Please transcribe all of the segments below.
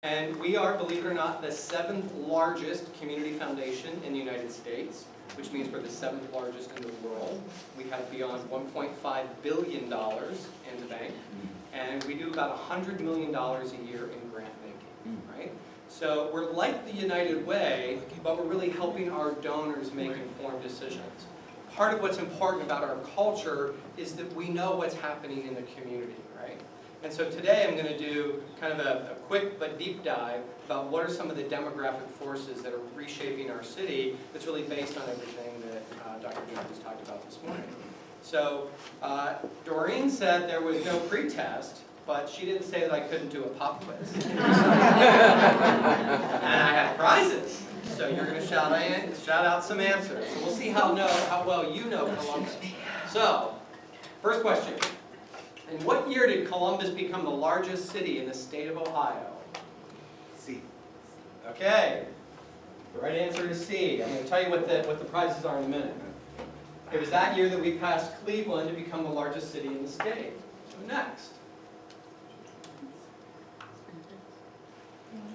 And we are, believe it or not, the 7th largest community foundation in the United States, which means we're the 7th largest in the world. We have beyond $1.5 billion in the bank, and we do about $100 million a year in grant making, right? So we're like the United Way, but we're really helping our donors make informed decisions. Part of what's important about our culture is that we know what's happening in the community, right? And so today I'm going to do kind of a quick but deep dive about what are some of the demographic forces that are reshaping our city that's really based on everything that Dr. Jones talked about this morning. So Doreen said there was no pretest, but she didn't say that I couldn't do a pop quiz. And I have prizes. So you're going to shout out some answers. So we'll see how well you know Columbus. So, first question. In what year did Columbus become the largest city in the state of Ohio? C. Okay. The right answer is C. I'm going to tell you what the prizes are in a minute. It was that year that we passed Cleveland to become the largest city in the state. So next.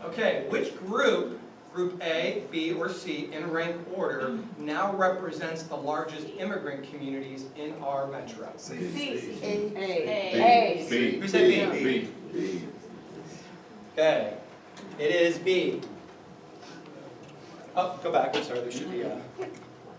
Okay, which group A, B, or C, in rank order, now represents the largest immigrant communities in our metro? C. A. B. Who said B? B. Okay, it is B. Oh, go back, I'm sorry, there should be a...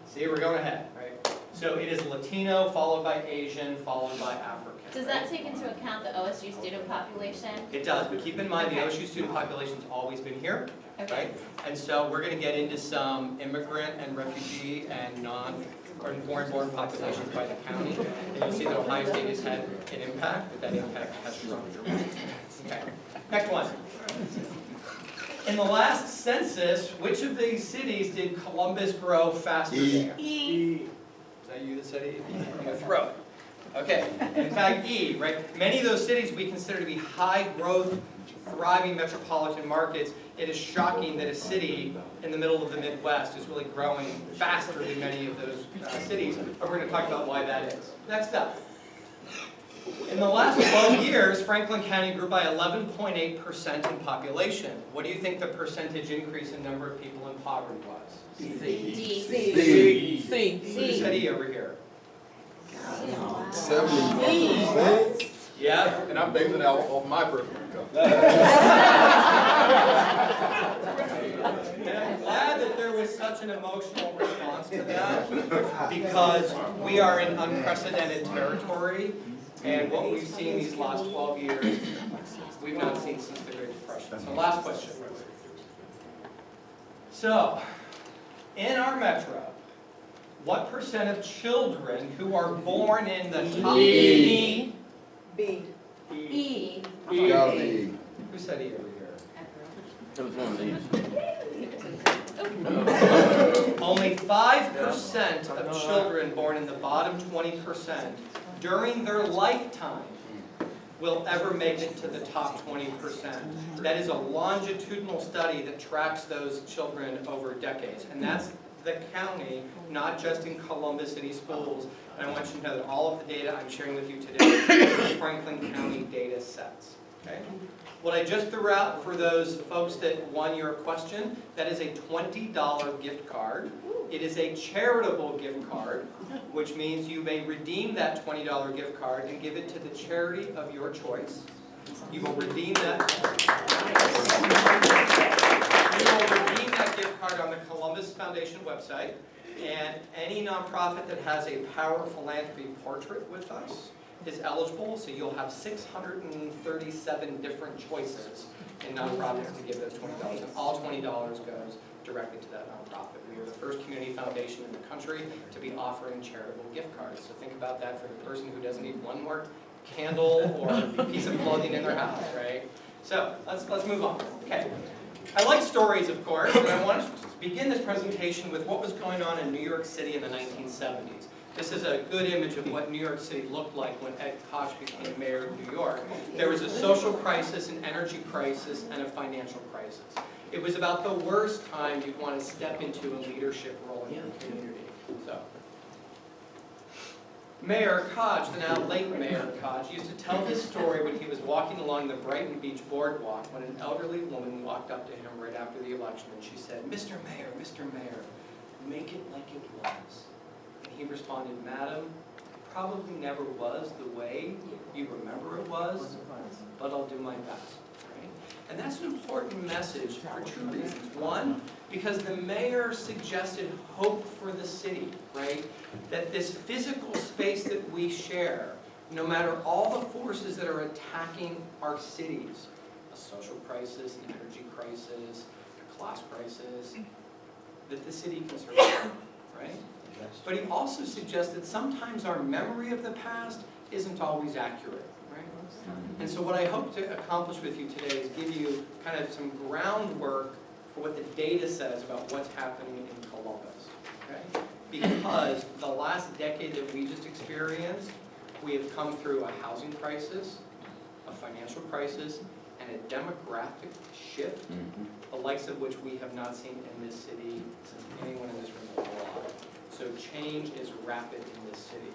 See, we're going ahead, right? So it is Latino, followed by Asian, followed by African. Does that take into account the OSU student population? It does, but keep in mind the Okay. OSU student population's always been here, Okay. right? And so we're going to get into some immigrant and refugee and foreign-born populations by the county. And you'll see that Ohio State has had an impact, but that impact has shrunk dramatically. Okay, next one. In the last census, which of these cities did Columbus grow faster than? E. Is that you that said E? I'm going to throw it. Okay, in fact, E, right? Many of those cities we consider to be high-growth, thriving metropolitan markets. It is shocking that a city in the middle of the Midwest is really growing faster than many of those cities, but we're going to talk about why that is. Next up. In the last 12 years, Franklin County grew by 11.8% in population. What do you think the percentage increase in number of people in poverty was? D. Who said E over here? 70%. Yeah. And I'm basing it off my personal income. And I'm glad that there was such an emotional response to that, because we are in unprecedented territory, and what we've seen these last 12 years, we've not seen since the Great Depression. So last question. So, in our metro, what percent of children who are born in the top... E. Gotta E. be. Who said E over here? Only 5% of children born in the bottom 20% during their lifetime will ever make it to the top 20%. That is a longitudinal study that tracks those children over decades. And that's the county, not just in Columbus City Schools. And I want you to know that all of the data I'm sharing with you today are Franklin County data sets. Okay? What I just threw out for those folks that won your question, that is a $20 gift card. It is a charitable gift card, which means you may redeem that $20 gift card and give it to the charity of your choice. You will redeem that. You will redeem that gift card on the Columbus Foundation website, and any nonprofit that has a Power Philanthropy portrait with us is eligible, so you'll have 637 different choices in nonprofits to give those $20, and all $20 goes directly to that nonprofit. We are the first community foundation in the country to be offering charitable gift cards, so think about that for the person who doesn't need one more candle or piece of clothing in their house, right? So let's move on. Okay. I like stories, of course, and I want to begin this presentation with what was going on in New York City in the 1970s. This is a good image of what New York City looked like when Ed Koch became mayor of New York. There was a social crisis, an energy crisis, and a financial crisis. It was about the worst time you'd want to step into a leadership role in your community. So, Mayor Koch, the now late Mayor Koch, used to tell this story when he was walking along the Brighton Beach boardwalk when an elderly woman walked up to him right after the election and she said, Mr. Mayor, make it like it was. And he responded, Madam, it probably never was the way you remember it was, but I'll do my best. Right? And that's an important message for two reasons. One, because the mayor suggested hope for the city, right? That this physical space that we share, no matter all the forces that are attacking our cities, a social crisis, an energy crisis, a class crisis, that the city can survive, right? But he also suggests that sometimes our memory of the past isn't always accurate, right? And so what I hope to accomplish with you today is give you kind of some groundwork for what the data says about what's happening in Columbus, okay? Because the last decade that we just experienced, we have come through a housing crisis, a financial crisis, and a demographic shift, the likes of which we have not seen in this city since anyone in this room is alive. So change is rapid in this city.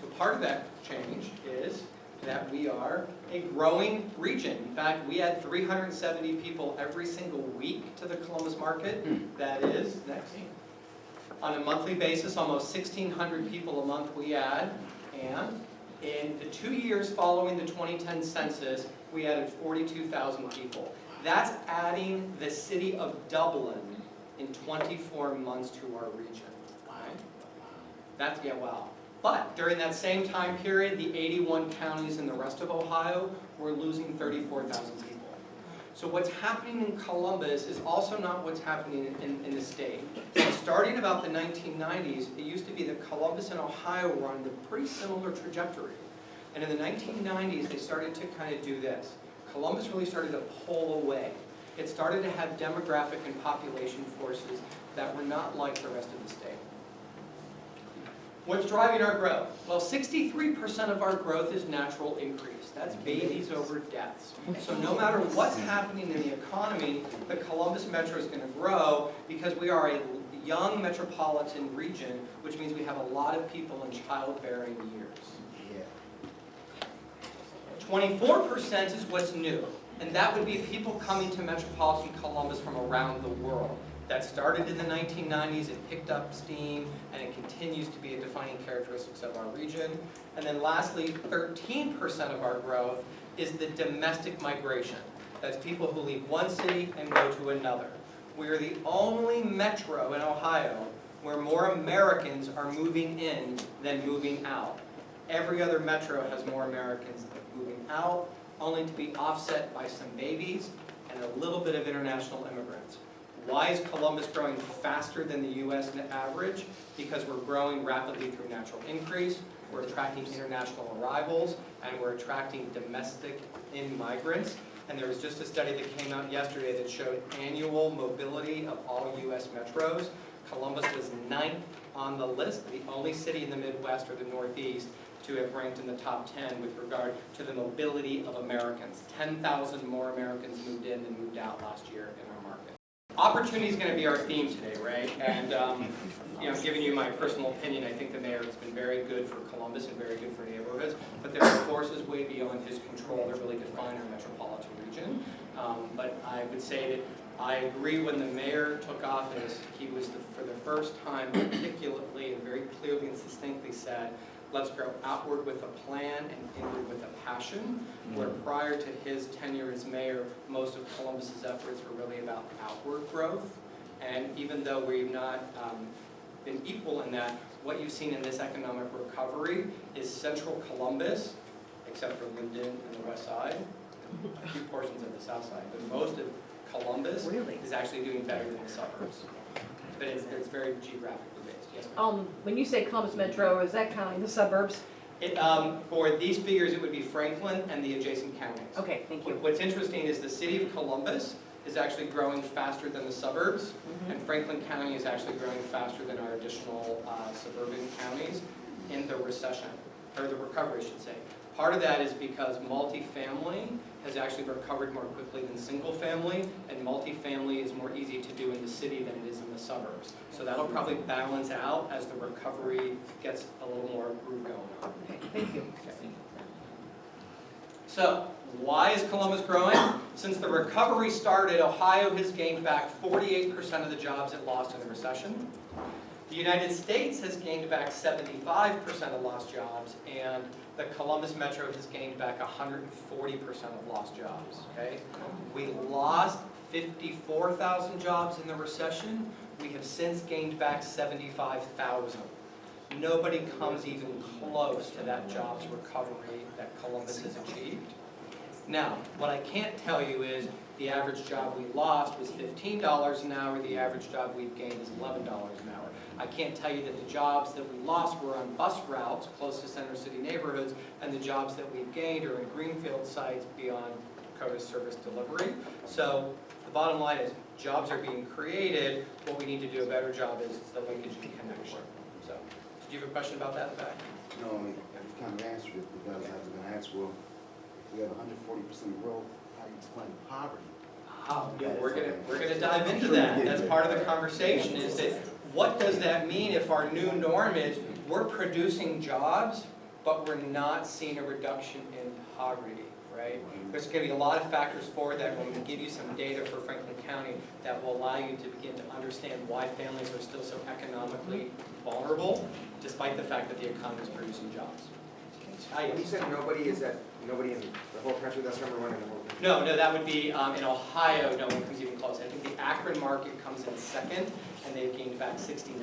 So part of that change is that we are a growing region. In fact, we add 370 people every single week to the Columbus market. That is, next, on a monthly basis, almost 1,600 people a month we add. And in the 2 years following the 2010 census, we added 42,000 people. That's adding the city of Dublin in 24 months to our region. Right? That's, yeah, wow. But during that same time period, the 81 counties in the rest of Ohio were losing 34,000 people. So what's happening in Columbus is also not what's happening in the state. Starting about the 1990s, it used to be that Columbus and Ohio were on a pretty similar trajectory. And in the 1990s, they started to kind of do this. Columbus really started to pull away. It started to have demographic and population forces that were not like the rest of the state. What's driving our growth? Well, 63% of our growth is natural increase. That's babies over deaths. So no matter what's happening in the economy, the Columbus Metro is going to grow because we are a young metropolitan region, which means we have a lot of people in childbearing years. 24% is what's new, and that would be people coming to metropolitan Columbus from around the world. That started in the 1990s, it picked up steam, and it continues to be a defining characteristic of our region. And then lastly, 13% of our growth is the domestic migration. That's people who leave one city and go to another. We are the only metro in Ohio where more Americans are moving in than moving out. Every other metro has more Americans moving out, only to be offset by some babies and a little bit of international immigrants. Why is Columbus growing faster than the U.S. average? Because we're growing rapidly through natural increase, we're attracting international arrivals, and we're attracting domestic migrants. And there was just a study that came out yesterday that showed annual mobility of all U.S. metros. Columbus was 9th on the list, the only city in the Midwest or the Northeast to have ranked in the top 10 with regard to the mobility of Americans. 10,000 more Americans moved in than moved out last year in our market. Opportunity is going to be our theme today, right? And giving you my personal opinion, I think the mayor has been very good for Columbus and very good for neighborhoods, but there are forces way beyond his control that really define our metropolitan region. But I would say that I agree when the mayor took office, he was, for the first time, articulately and very clearly and succinctly said, let's grow outward with a plan and inward with a passion, where prior to his tenure as mayor, most of Columbus's efforts were really about outward growth. And even though we've not been equal in that, what you've seen in this economic recovery is central Columbus, except for Linden and the west side, a few portions of the south side, but most of Columbus is actually doing better than the suburbs. But it's very geographically based. Yes, ma'am? When you say Columbus Metro, is that counting the suburbs? For these figures, it would be Franklin and the adjacent counties. Okay, thank you. What's interesting is the city of Columbus is actually growing faster than the suburbs, and Franklin County is actually growing faster than our additional suburban counties in the recession, or the recovery, I should say. Part of that is because multifamily has actually recovered more quickly than single family, and multifamily is more easy to do in the city than it is in the suburbs. So that'll probably balance out as the recovery gets a little more groove going on. Thank you. So, why is Columbus growing? Since the recovery started, Ohio has gained back 48% of the jobs it lost in the recession. The United States has gained back 75% of lost jobs, and the Columbus Metro has gained back 140% of lost jobs, okay? We lost 54,000 jobs in the recession. We have since gained back 75,000. Nobody comes even close to that jobs recovery that Columbus has achieved. Now, what I can't tell you is the average job we lost was $15 an hour, the average job we've gained is $11 an hour. I can't tell you that the jobs that we lost were on bus routes close to center city neighborhoods, and the jobs that we've gained are in greenfield sites beyond Dakota service delivery. So the bottom line is jobs are being created. What we need to do a better job is the linkage and connection. So, did you have a question about that in the back? No, you kind of answered it because I was going to ask, well, if we have 140% growth, how do you explain poverty? Yeah, we're gonna dive into that. That's part of the conversation, is that what does that mean if our new norm is we're producing jobs, but we're not seeing a reduction in poverty, right? There's going to be a lot of factors for that. We're going to give you some data for Franklin County that will allow you to begin to understand why families are still so economically vulnerable, despite the fact that the economy is producing jobs. When you said nobody, is that nobody in the whole country? That's number one in the whole country? No, that would be in Ohio, no one comes even close. I think the Akron market comes in second, and they've gained back 69%,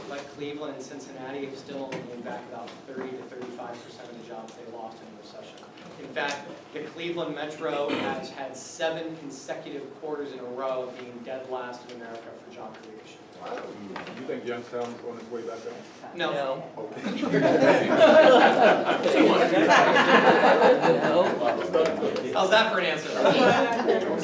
but Cleveland and Cincinnati have still only gained back about 30 to 35% of the jobs they lost in the recession. In fact, the Cleveland Metro has had 7 consecutive quarters in a row of being dead last in America for job creation. You think Youngstown's on its way back up? No. How's that for an answer?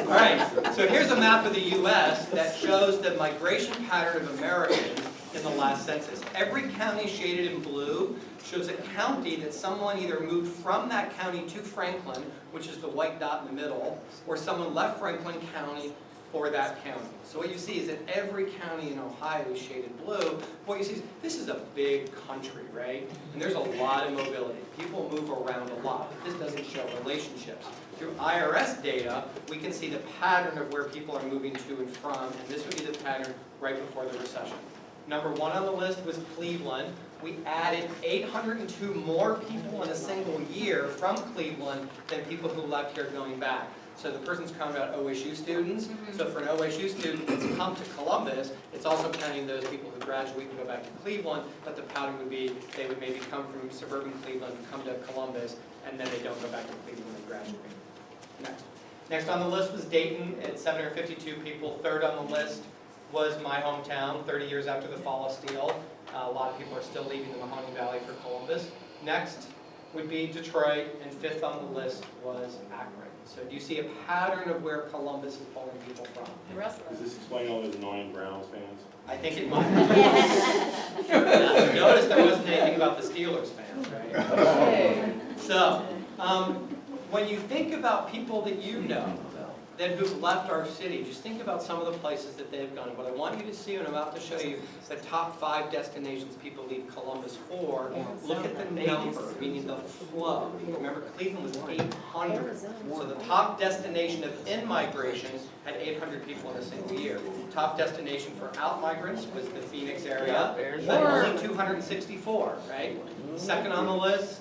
All right, so here's a map of the U.S. that shows the migration pattern of Americans in the last census. Every county shaded in blue shows a county that someone either moved from that county to Franklin, which is the white dot in the middle, or someone left Franklin County for that county. So what you see is that every county in Ohio is shaded blue. What you see is this is a big country, right? And there's a lot of mobility. People move around a lot, but this doesn't show relationships. Through IRS data, we can see the pattern of where people are moving to and from, and this would be the pattern right before the recession. Number 1 on the list was Cleveland. We added 802 more people in a single year from Cleveland than people who left here going back. So the person's counting about OSU students. So for an OSU student that's come to Columbus, it's also counting those people who graduate and go back to Cleveland, but the pattern would be they would maybe come from suburban Cleveland, come to Columbus, and then they don't go back to Cleveland and graduate. Next on the list was Dayton at 752 people. Third on the list was my hometown, 30 years after the fall of steel. A lot of people are still leaving the Mahoning Valley for Columbus. Next would be Detroit, and 5th on the list was Akron. So do you see a pattern of where Columbus is pulling people from? Does this explain all those annoying Browns fans? I think it might. Notice there wasn't anything about the Steelers fans, right? So, when you think about people that you know, that who've left our city, just think about some of the places that they've gone. What I want you to see, and I'm about to show you the top 5 destinations people leave Columbus for. Look at the number, meaning the flow. Remember, Cleveland was 800. So the top destination of in-migration had 800 people in a single year. Top destination for out-migrants was the Phoenix area, but only 264, right? Second on the list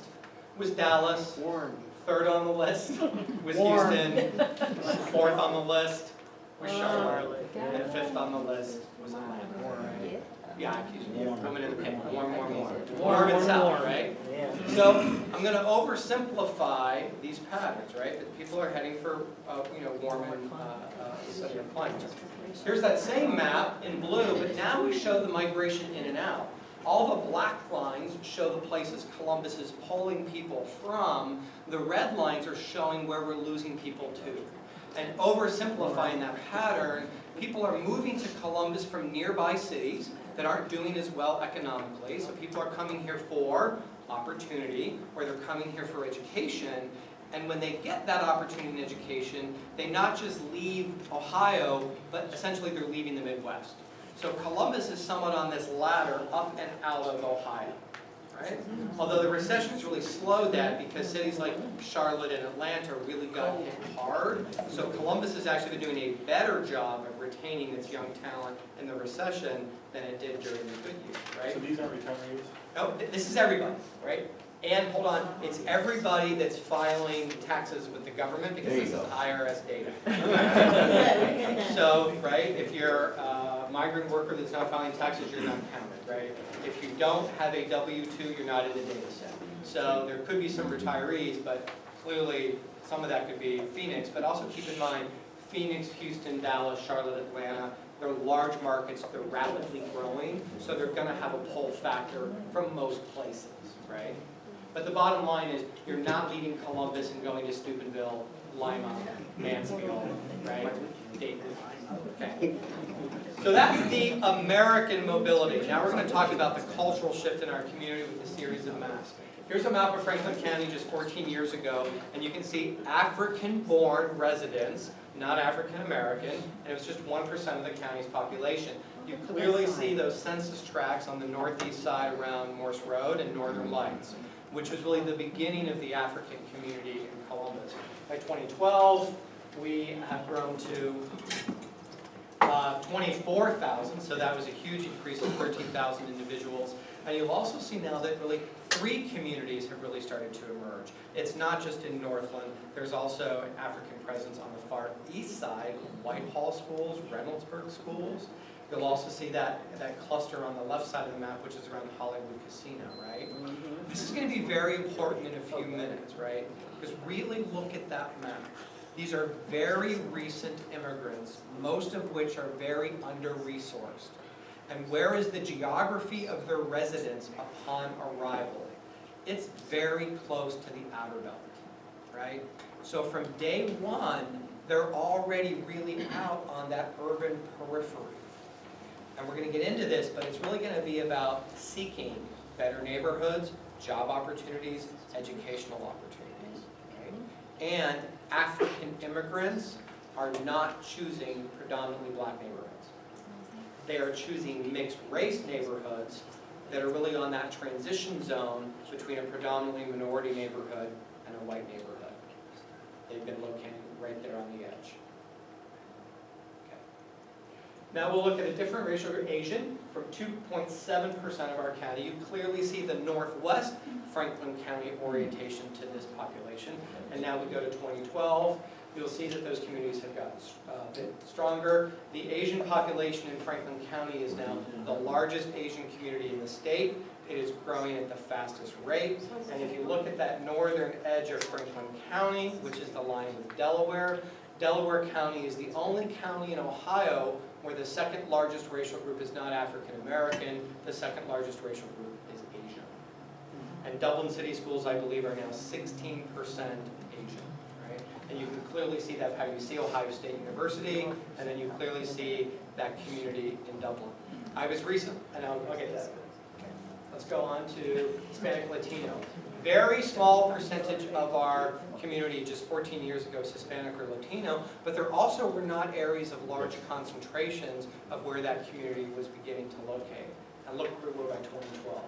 was Dallas. Third on the list was Houston. 4th on the list was Charlotte. And 5th on the list was Atlanta. Yeah, coming in the pink. More. Warm and south, right? So I'm going to oversimplify these patterns, right? That people are heading for, warm and sunnier climates. Here's that same map in blue, but now we show the migration in and out. All the black lines show the places Columbus is pulling people from. The red lines are showing where we're losing people to. And oversimplifying that pattern, people are moving to Columbus from nearby cities that aren't doing as well economically. So people are coming here for opportunity, or they're coming here for education. And when they get that opportunity in education, they not just leave Ohio, but essentially they're leaving the Midwest. So Columbus is somewhat on this ladder up and out of Ohio, right? Although the recession's really slowed that because cities like Charlotte and Atlanta really got hit hard. So Columbus has actually been doing a better job of retaining its young talent in the recession than it did during the good years, right? So these aren't retirees? No, this is everybody, right? And hold on, it's everybody that's filing taxes with the government because this is IRS data. So, right, if you're a migrant worker that's not filing taxes, you're not counted, right? If you don't have a W-2, you're not in the data set. So there could be some retirees, but clearly some of that could be Phoenix. But also keep in mind, Phoenix, Houston, Dallas, Charlotte, Atlanta, they're large markets, they're rapidly growing, so they're going to have a pull factor from most places, right? But the bottom line is, you're not leaving Columbus and going to Steubenville, Lima, Mansfield, right? Dayton. Okay. So that's the American mobility. Now we're going to talk about the cultural shift in our community with a series of maps. Here's a map of Franklin County just 14 years ago, and you can see African-born residents, not African-American, and it was just 1% of the county's population. You clearly see those census tracts on the northeast side around Morse Road and Northern Lights, which was really the beginning of the African community in Columbus. By 2012, we have grown to 24,000, so that was a huge increase of 13,000 individuals. And you'll also see now that really 3 communities have really started to emerge. It's not just in Northland, there's also an African presence on the far east side, Whitehall schools, Reynoldsburg schools. You'll also see that cluster on the left side of the map, which is around Hollywood Casino, right? This is going to be very important in a few minutes, right? Because really look at that map. These are very recent immigrants, most of which are very under-resourced. And where is the geography of their residence upon arrival? It's very close to the outer belt, right? So from day one, they're already really out on that urban periphery. And we're going to get into this, but it's really going to be about seeking better neighborhoods, job opportunities, educational opportunities. Okay? And African immigrants are not choosing predominantly black neighborhoods. They are choosing mixed race neighborhoods that are really on that transition zone between a predominantly minority neighborhood and a white neighborhood. They've been located right there on the edge. Now we'll look at a different racial group, Asian, from 2.7% of our county. You clearly see the northwest Franklin County orientation to this population. And now we go to 2012. You'll see that those communities have gotten a bit stronger. The Asian population in Franklin County is now the largest Asian community in the state. It is growing at the fastest rate. And if you look at that northern edge of Franklin County, which is the line with Delaware, Delaware County is the only county in Ohio where the second largest racial group is not African American, the second largest racial group is Asian. And Dublin City Schools, I believe, are now 16% Asian, right? And you can clearly see that how you see Ohio State University, and then you clearly see that community in Dublin. I was recent, and I'll get to that. Okay. Let's go on to Hispanic Latino. Very small percentage of our community just 14 years ago is Hispanic or Latino, but there also were not areas of large concentrations of where that community was beginning to locate. And look where we were by 2012.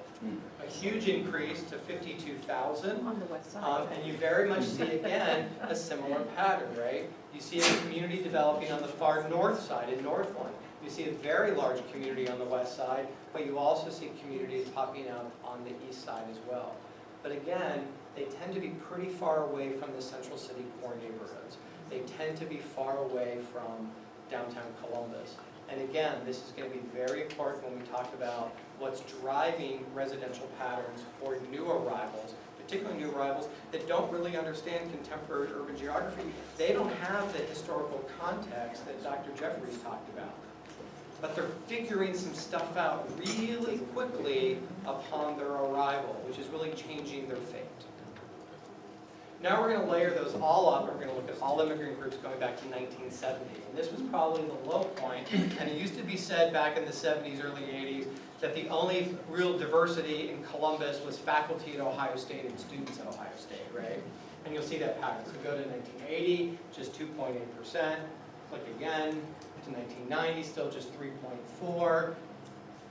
A huge increase to 52,000. On the west side. And you very much see, again, a similar pattern, right? You see a community developing on the far north side in Northland. You see a very large community on the west side, but you also see communities popping up on the east side as well. But again, they tend to be pretty far away from the central city core neighborhoods. They tend to be far away from downtown Columbus. And again, this is going to be very important when we talk about what's driving residential patterns for new arrivals, particularly new arrivals that don't really understand contemporary urban geography. They don't have the historical context that Dr. Jeffries talked about. But they're figuring some stuff out really quickly upon their arrival, which is really changing their fate. Now we're going to layer those all up, and we're going to look at all immigrant groups going back to 1970. And this was probably the low point, and it used to be said back in the 70s, early 80s, that the only real diversity in Columbus was faculty at Ohio State and students at Ohio State, right? And you'll see that pattern. So go to 1980, just 2.8%. Click again to 1990, still just 3.4.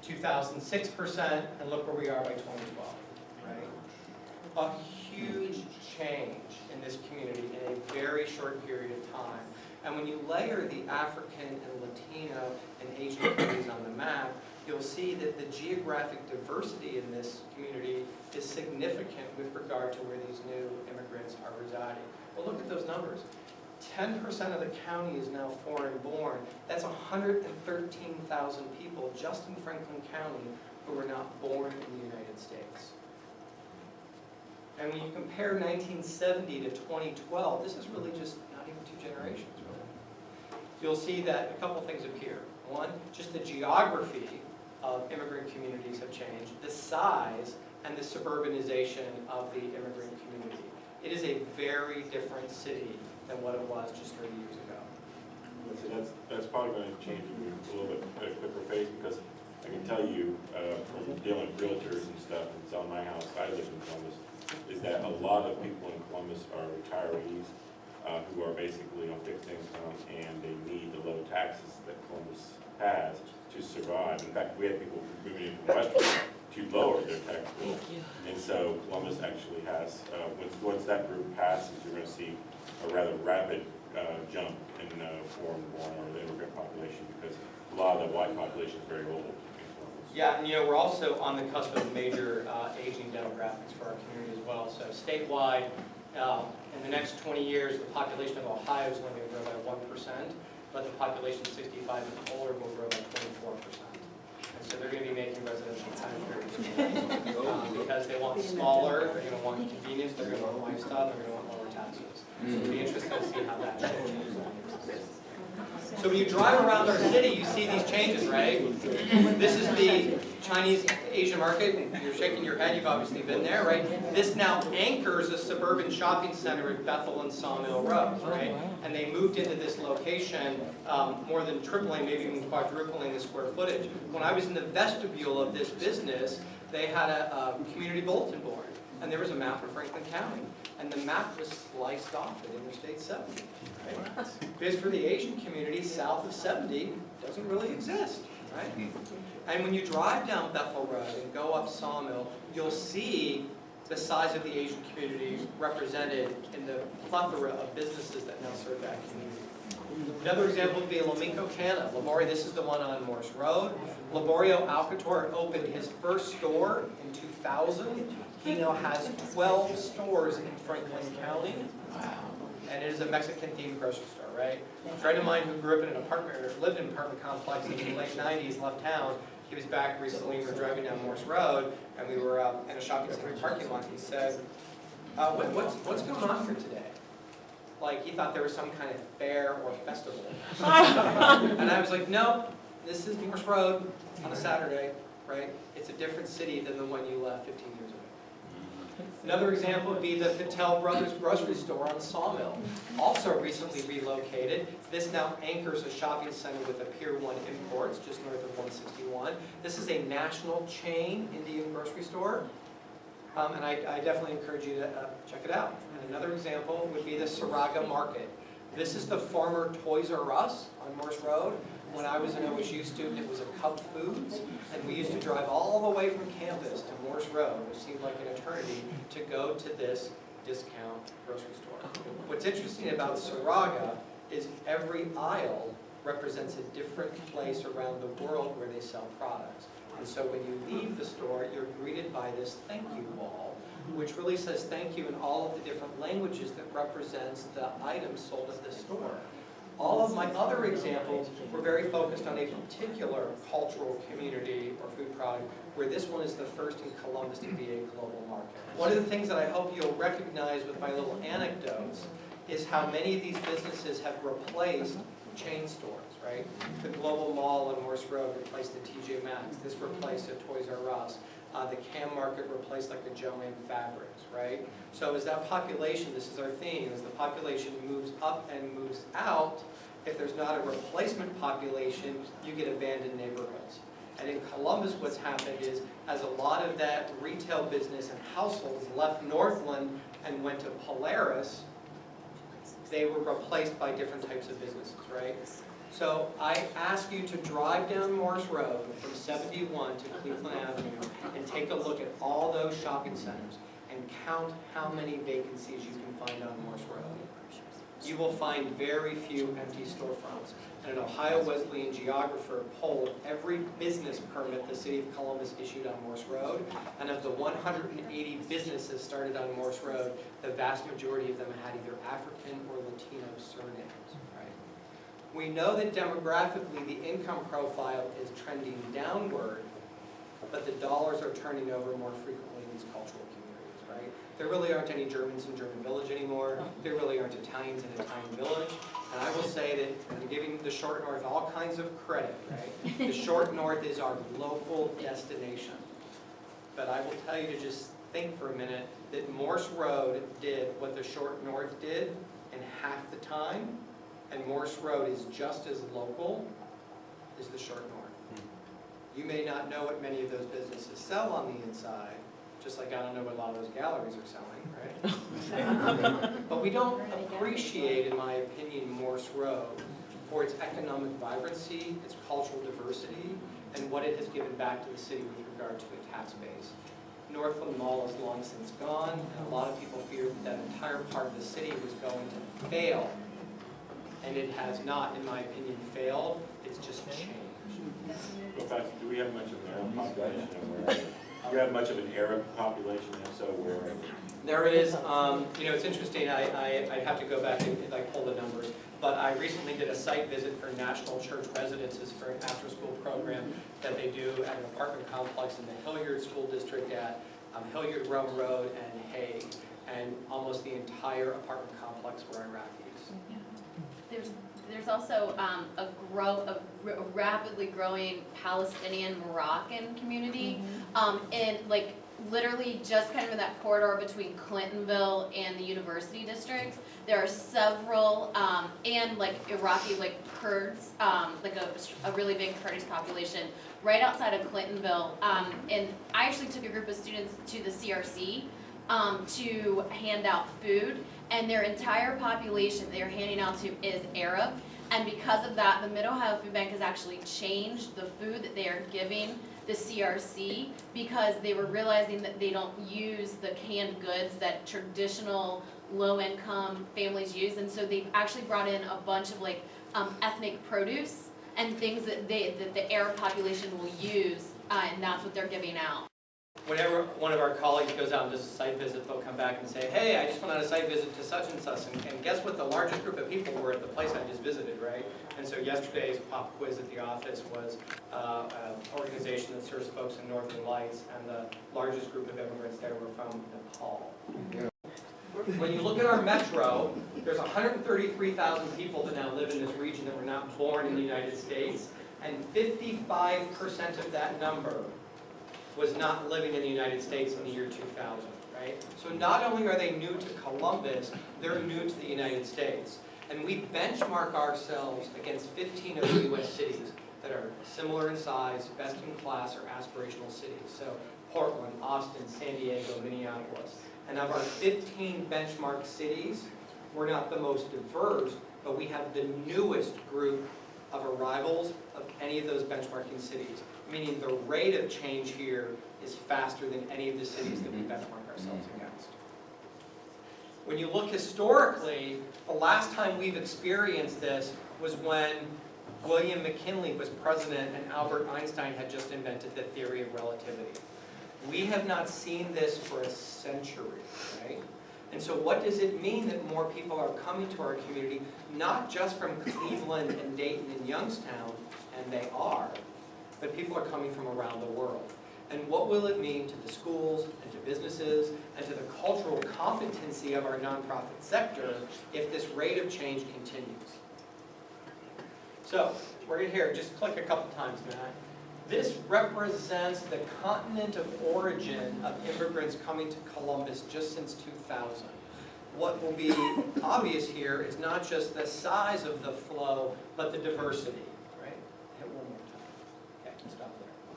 2006%, and look where we are by 2012, right? A huge change in this community in a very short period of time. And when you layer the African and Latino and Asian communities on the map, you'll see that the geographic diversity in this community is significant with regard to where these new immigrants are residing. Well, look at those numbers. 10% of the county is now foreign-born. That's 113,000 people just in Franklin County who were not born in the United States. And when you compare 1970 to 2012, this is really just not even 2 generations, really. You'll see that a couple things appear. One, just the geography of immigrant communities have changed, the size and the suburbanization of the immigrant community. It is a very different city than what it was just 30 years ago. So that's probably going to change you a little bit at a quicker pace, because I can tell you from dealing with realtors and stuff and selling my house, I live in Columbus, is that a lot of people in Columbus are retirees who are basically on fixed income, and they need the low taxes that Columbus has to survive. In fact, we had people moving in from Western to lower their tax bill. And so Columbus actually has, once that group passes, you're going to see a rather rapid jump in foreign-born or the immigrant population, because a lot of the white population is very old in Columbus. Yeah, and we're also on the cusp of major aging demographics for our community as well. So statewide, in the next 20 years, the population of Ohio is only going to grow by 1%, but the population 65 and older will grow by 24%. And so they're going to be making residential time periods because they want smaller, they're going to want convenience, they're going to want lifestyle, they're going to want lower taxes. So it'll be interesting to see how that changes. So when you drive around our city, you see these changes, right? This is the Chinese Asian market. You're shaking your head, you've obviously been there, right? This now anchors a suburban shopping center at Bethel and Sawmill Roads, right? And they moved into this location, more than tripling, maybe even quadrupling the square footage. When I was in the vestibule of this business, they had a community bulletin board, and there was a map of Franklin County. And the map was sliced off at Interstate 70. Right? Because for the Asian community, south of 70 doesn't really exist. Right? And when you drive down Bethel Road and go up Sawmill, you'll see the size of the Asian community represented in the plethora of businesses that now serve that community. Another example would be Lamico Canna. Laborio, this is the one on Morse Road. Laborio Alcator opened his first store in 2000. He now has 12 stores in Franklin County. Wow. And it is a Mexican-themed grocery store, right? A friend of mine who grew up in an apartment, or lived in an apartment complex in the late 90s, left town. He was back recently, we were driving down Morse Road, and we were in a shopping center parking lot. He said, what's going on here today? Like, he thought there was some kind of fair or festival. And I was like, no, this is Morse Road on a Saturday, right? It's a different city than the one you left 15 years ago. Another example would be the Patel Brothers grocery store on Sawmill, also recently relocated. This now anchors a shopping center with a Pier 1 Imports, just north of 161. This is a national chain Indian grocery store, and I definitely encourage you to check it out. And another example would be the Saraga Market. This is the former Toys R Us on Morse Road. When I was an OSU student, it was a Cub Foods, and we used to drive all the way from campus to Morse Road, which seemed like an eternity, to go to this discount grocery store. What's interesting about Saraga is every aisle represents a different place around the world where they sell products. And so when you leave the store, you're greeted by this thank you wall, which really says thank you in all of the different languages that represents the items sold at the store. All of my other examples were very focused on a particular cultural community or food product, where this one is the first in Columbus to be a global market. One of the things that I hope you'll recognize with my little anecdotes is how many of these businesses have replaced chain stores, right? The Global Mall on Morse Road replaced the TJ Maxx. This replaced a Toys R Us. The Cam Market replaced like a Joann Fabrics, right? So as that population, this is our theme, as the population moves up and moves out, if there's not a replacement population, you get abandoned neighborhoods. And in Columbus, what's happened is, as a lot of that retail business and households left Northland and went to Polaris, they were replaced by different types of businesses, right? So I ask you to drive down Morse Road from 71 to Cleveland Avenue and take a look at all those shopping centers and count how many vacancies you can find on Morse Road. You will find very few empty storefronts. And an Ohio Wesleyan geographer polled every business permit the city of Columbus issued on Morse Road, and of the 180 businesses started on Morse Road, the vast majority of them had either African or Latino surnames, right? We know that demographically the income profile is trending downward, but the dollars are turning over more frequently in these cultural communities, right? There really aren't any Germans in German Village anymore. There really aren't Italians in Italian Village. And I will say that I'm giving the Short North all kinds of credit, right? The Short North is our local destination. But I will tell you to just think for a minute that Morse Road did what the Short North did in half the time, and Morse Road is just as local as the Short North. You may not know what many of those businesses sell on the inside, just like I don't know what a lot of those galleries are selling, right? But we don't appreciate, in my opinion, Morse Road for its economic vibrancy, its cultural diversity, and what it has given back to the city with regard to a tax base. Northland Mall is long since gone, and a lot of people feared that entire part of the city was going to fail. And it has not, in my opinion, failed. It's just changed. In fact, do we have much of an Arab population? Do you have much of an Arab population? If so, where? There is, you know, it's interesting, I'd have to go back and like pull the numbers, but I recently did a site visit for National Church Residences for an after-school program that they do at an apartment complex in the Hilliard School District at Hilliard Rome Road and Hague, and almost the entire apartment complex were Iraqis. There's also a rapidly growing Palestinian Moroccan community, in like literally just kind of in that corridor between Clintonville and the University District. There are several, and like Iraqi like Kurds, like a really big Kurdish population right outside of Clintonville. And I actually took a group of students to the CRC to hand out food, and their entire population they're handing out to is Arab. And because of that, the Mid-Ohio Food Bank has actually changed the food that they are giving the CRC, because they were realizing that they don't use the canned goods that traditional low-income families use, and so they've actually brought in a bunch of like ethnic produce and things that the Arab population will use, and that's what they're giving out. Whenever one of our colleagues goes out and does a site visit, they'll come back and say, hey, I just went on a site visit to such and such, and guess what the largest group of people were at the place I just visited, right? And so yesterday's pop quiz at the office was an organization that serves folks in Northern Lights, and the largest group of immigrants there were from Nepal. When you look at our metro, there's 133,000 people that now live in this region that were not born in the United States, and 55% of that number was not living in the United States in the year 2000, right? So not only are they new to Columbus, they're new to the United States. And we benchmark ourselves against 15 of the U.S. cities that are similar in size, best in class, or aspirational cities. So Portland, Austin, San Diego, Minneapolis. And of our 15 benchmark cities, we're not the most diverse, but we have the newest group of arrivals of any of those benchmarking cities, meaning the rate of change here is faster than any of the cities that we benchmark ourselves against. When you look historically, the last time we've experienced this was when William McKinley was president and Albert Einstein had just invented the theory of relativity. We have not seen this for a century, right? And so what does it mean that more people are coming to our community, not just from Cleveland and Dayton and Youngstown, and they are, but people are coming from around the world. And what will it mean to the schools and to businesses and to the cultural competency of our nonprofit sector if this rate of change continues? So we're going to hear, just click a couple times, Matt. This represents the continent of origin of immigrants coming to Columbus just since 2000. What will be obvious here is not just the size of the flow, but the diversity, right? Hit one more time. Okay, stop there.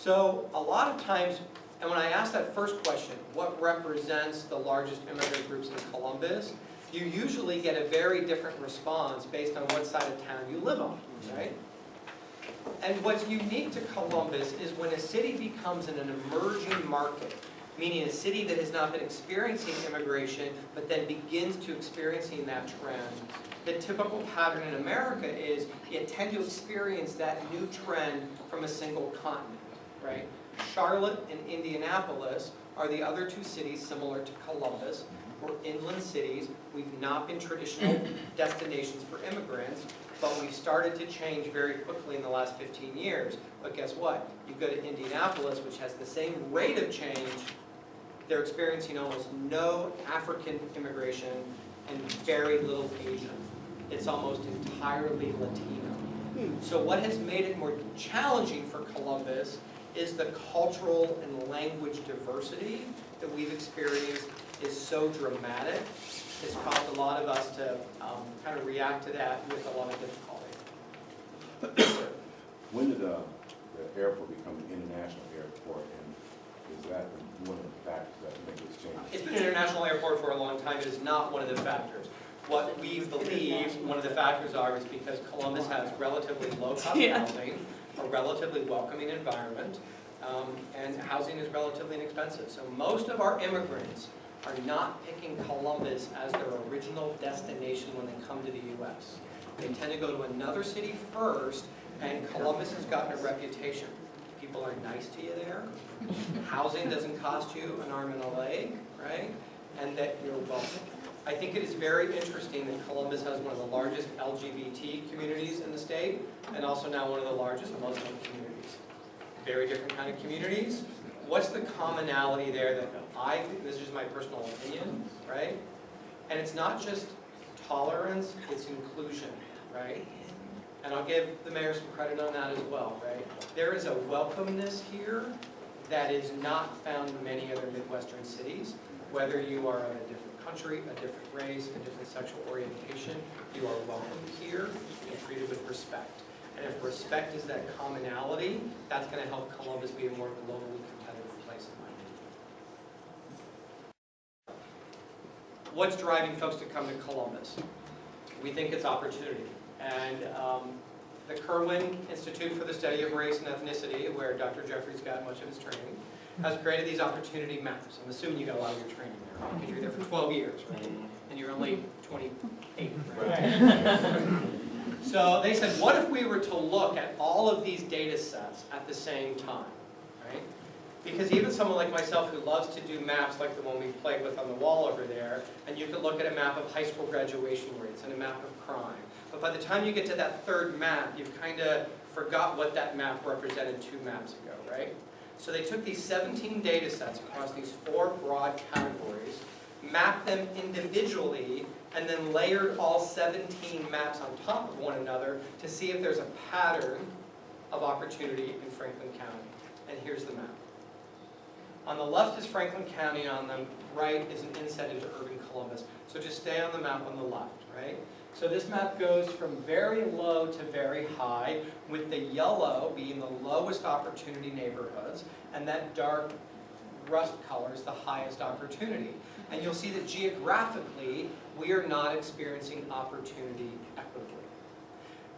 So a lot of times, and when I ask that first question, what represents the largest immigrant groups in Columbus, you usually get a very different response based on what side of town you live on, right? And what's unique to Columbus is when a city becomes an emerging market, meaning a city that has not been experiencing immigration, but then begins to experiencing that trend. The typical pattern in America is you tend to experience that new trend from a single continent, right? Charlotte and Indianapolis are the other two cities similar to Columbus. We're inland cities. We've not been traditional destinations for immigrants, but we've started to change very quickly in the last 15 years. But guess what? You go to Indianapolis, which has the same rate of change, they're experiencing almost no African immigration and very little Asian. It's almost entirely Latino. So what has made it more challenging for Columbus is the cultural and language diversity that we've experienced is so dramatic. It's caused a lot of us to kind of react to that with a lot of difficulty. When did the airport become an international airport, and is that one of the factors that make this change? It's been an international airport for a long time. It is not one of the factors. What we believe one of the factors are is because Columbus has relatively low-cost housing, a relatively welcoming environment, and housing is relatively inexpensive. So most of our immigrants are not picking Columbus as their original destination when they come to the U.S. They tend to go to another city first, and Columbus has gotten a reputation. People are nice to you there. Housing doesn't cost you an arm and a leg, right? And that you're welcome. I think it is very interesting that Columbus has one of the largest LGBT communities in the state, and also now one of the largest Muslim communities. Very different kind of communities. What's the commonality there that I think, this is just my personal opinion, right? And it's not just tolerance, it's inclusion, right? And I'll give the mayor some credit on that as well, right? There is a welcomeness here that is not found in many other Midwestern cities. Whether you are of a different country, a different race, a different sexual orientation, you are welcome here and treated with respect. And if respect is that commonality, that's going to help Columbus be a more globally competitive place in my opinion. What's driving folks to come to Columbus? We think it's opportunity. And the Kirwan Institute for the Study of Race and Ethnicity, where Dr. Jeffries got much of his training, has created these opportunity maps. I'm assuming you got a lot of your training there, right? Because you're there for 12 years, right? And you're only 28, right? So they said, what if we were to look at all of these data sets at the same time, right? Because even someone like myself who loves to do maps like the one we played with on the wall over there, and you could look at a map of high school graduation rates and a map of crime. But by the time you get to that third map, you've kind of forgot what that map represented 2 maps ago, right? So they took these 17 data sets across these 4 broad categories, mapped them individually, and then layered all 17 maps on top of one another to see if there's a pattern of opportunity in Franklin County. And here's the map. On the left is Franklin County, on the right is an inset into urban Columbus. So just stay on the map on the left, right? So this map goes from very low to very high, with the yellow being the lowest opportunity neighborhoods, and that dark rust color is the highest opportunity. And you'll see that geographically, we are not experiencing opportunity equitably.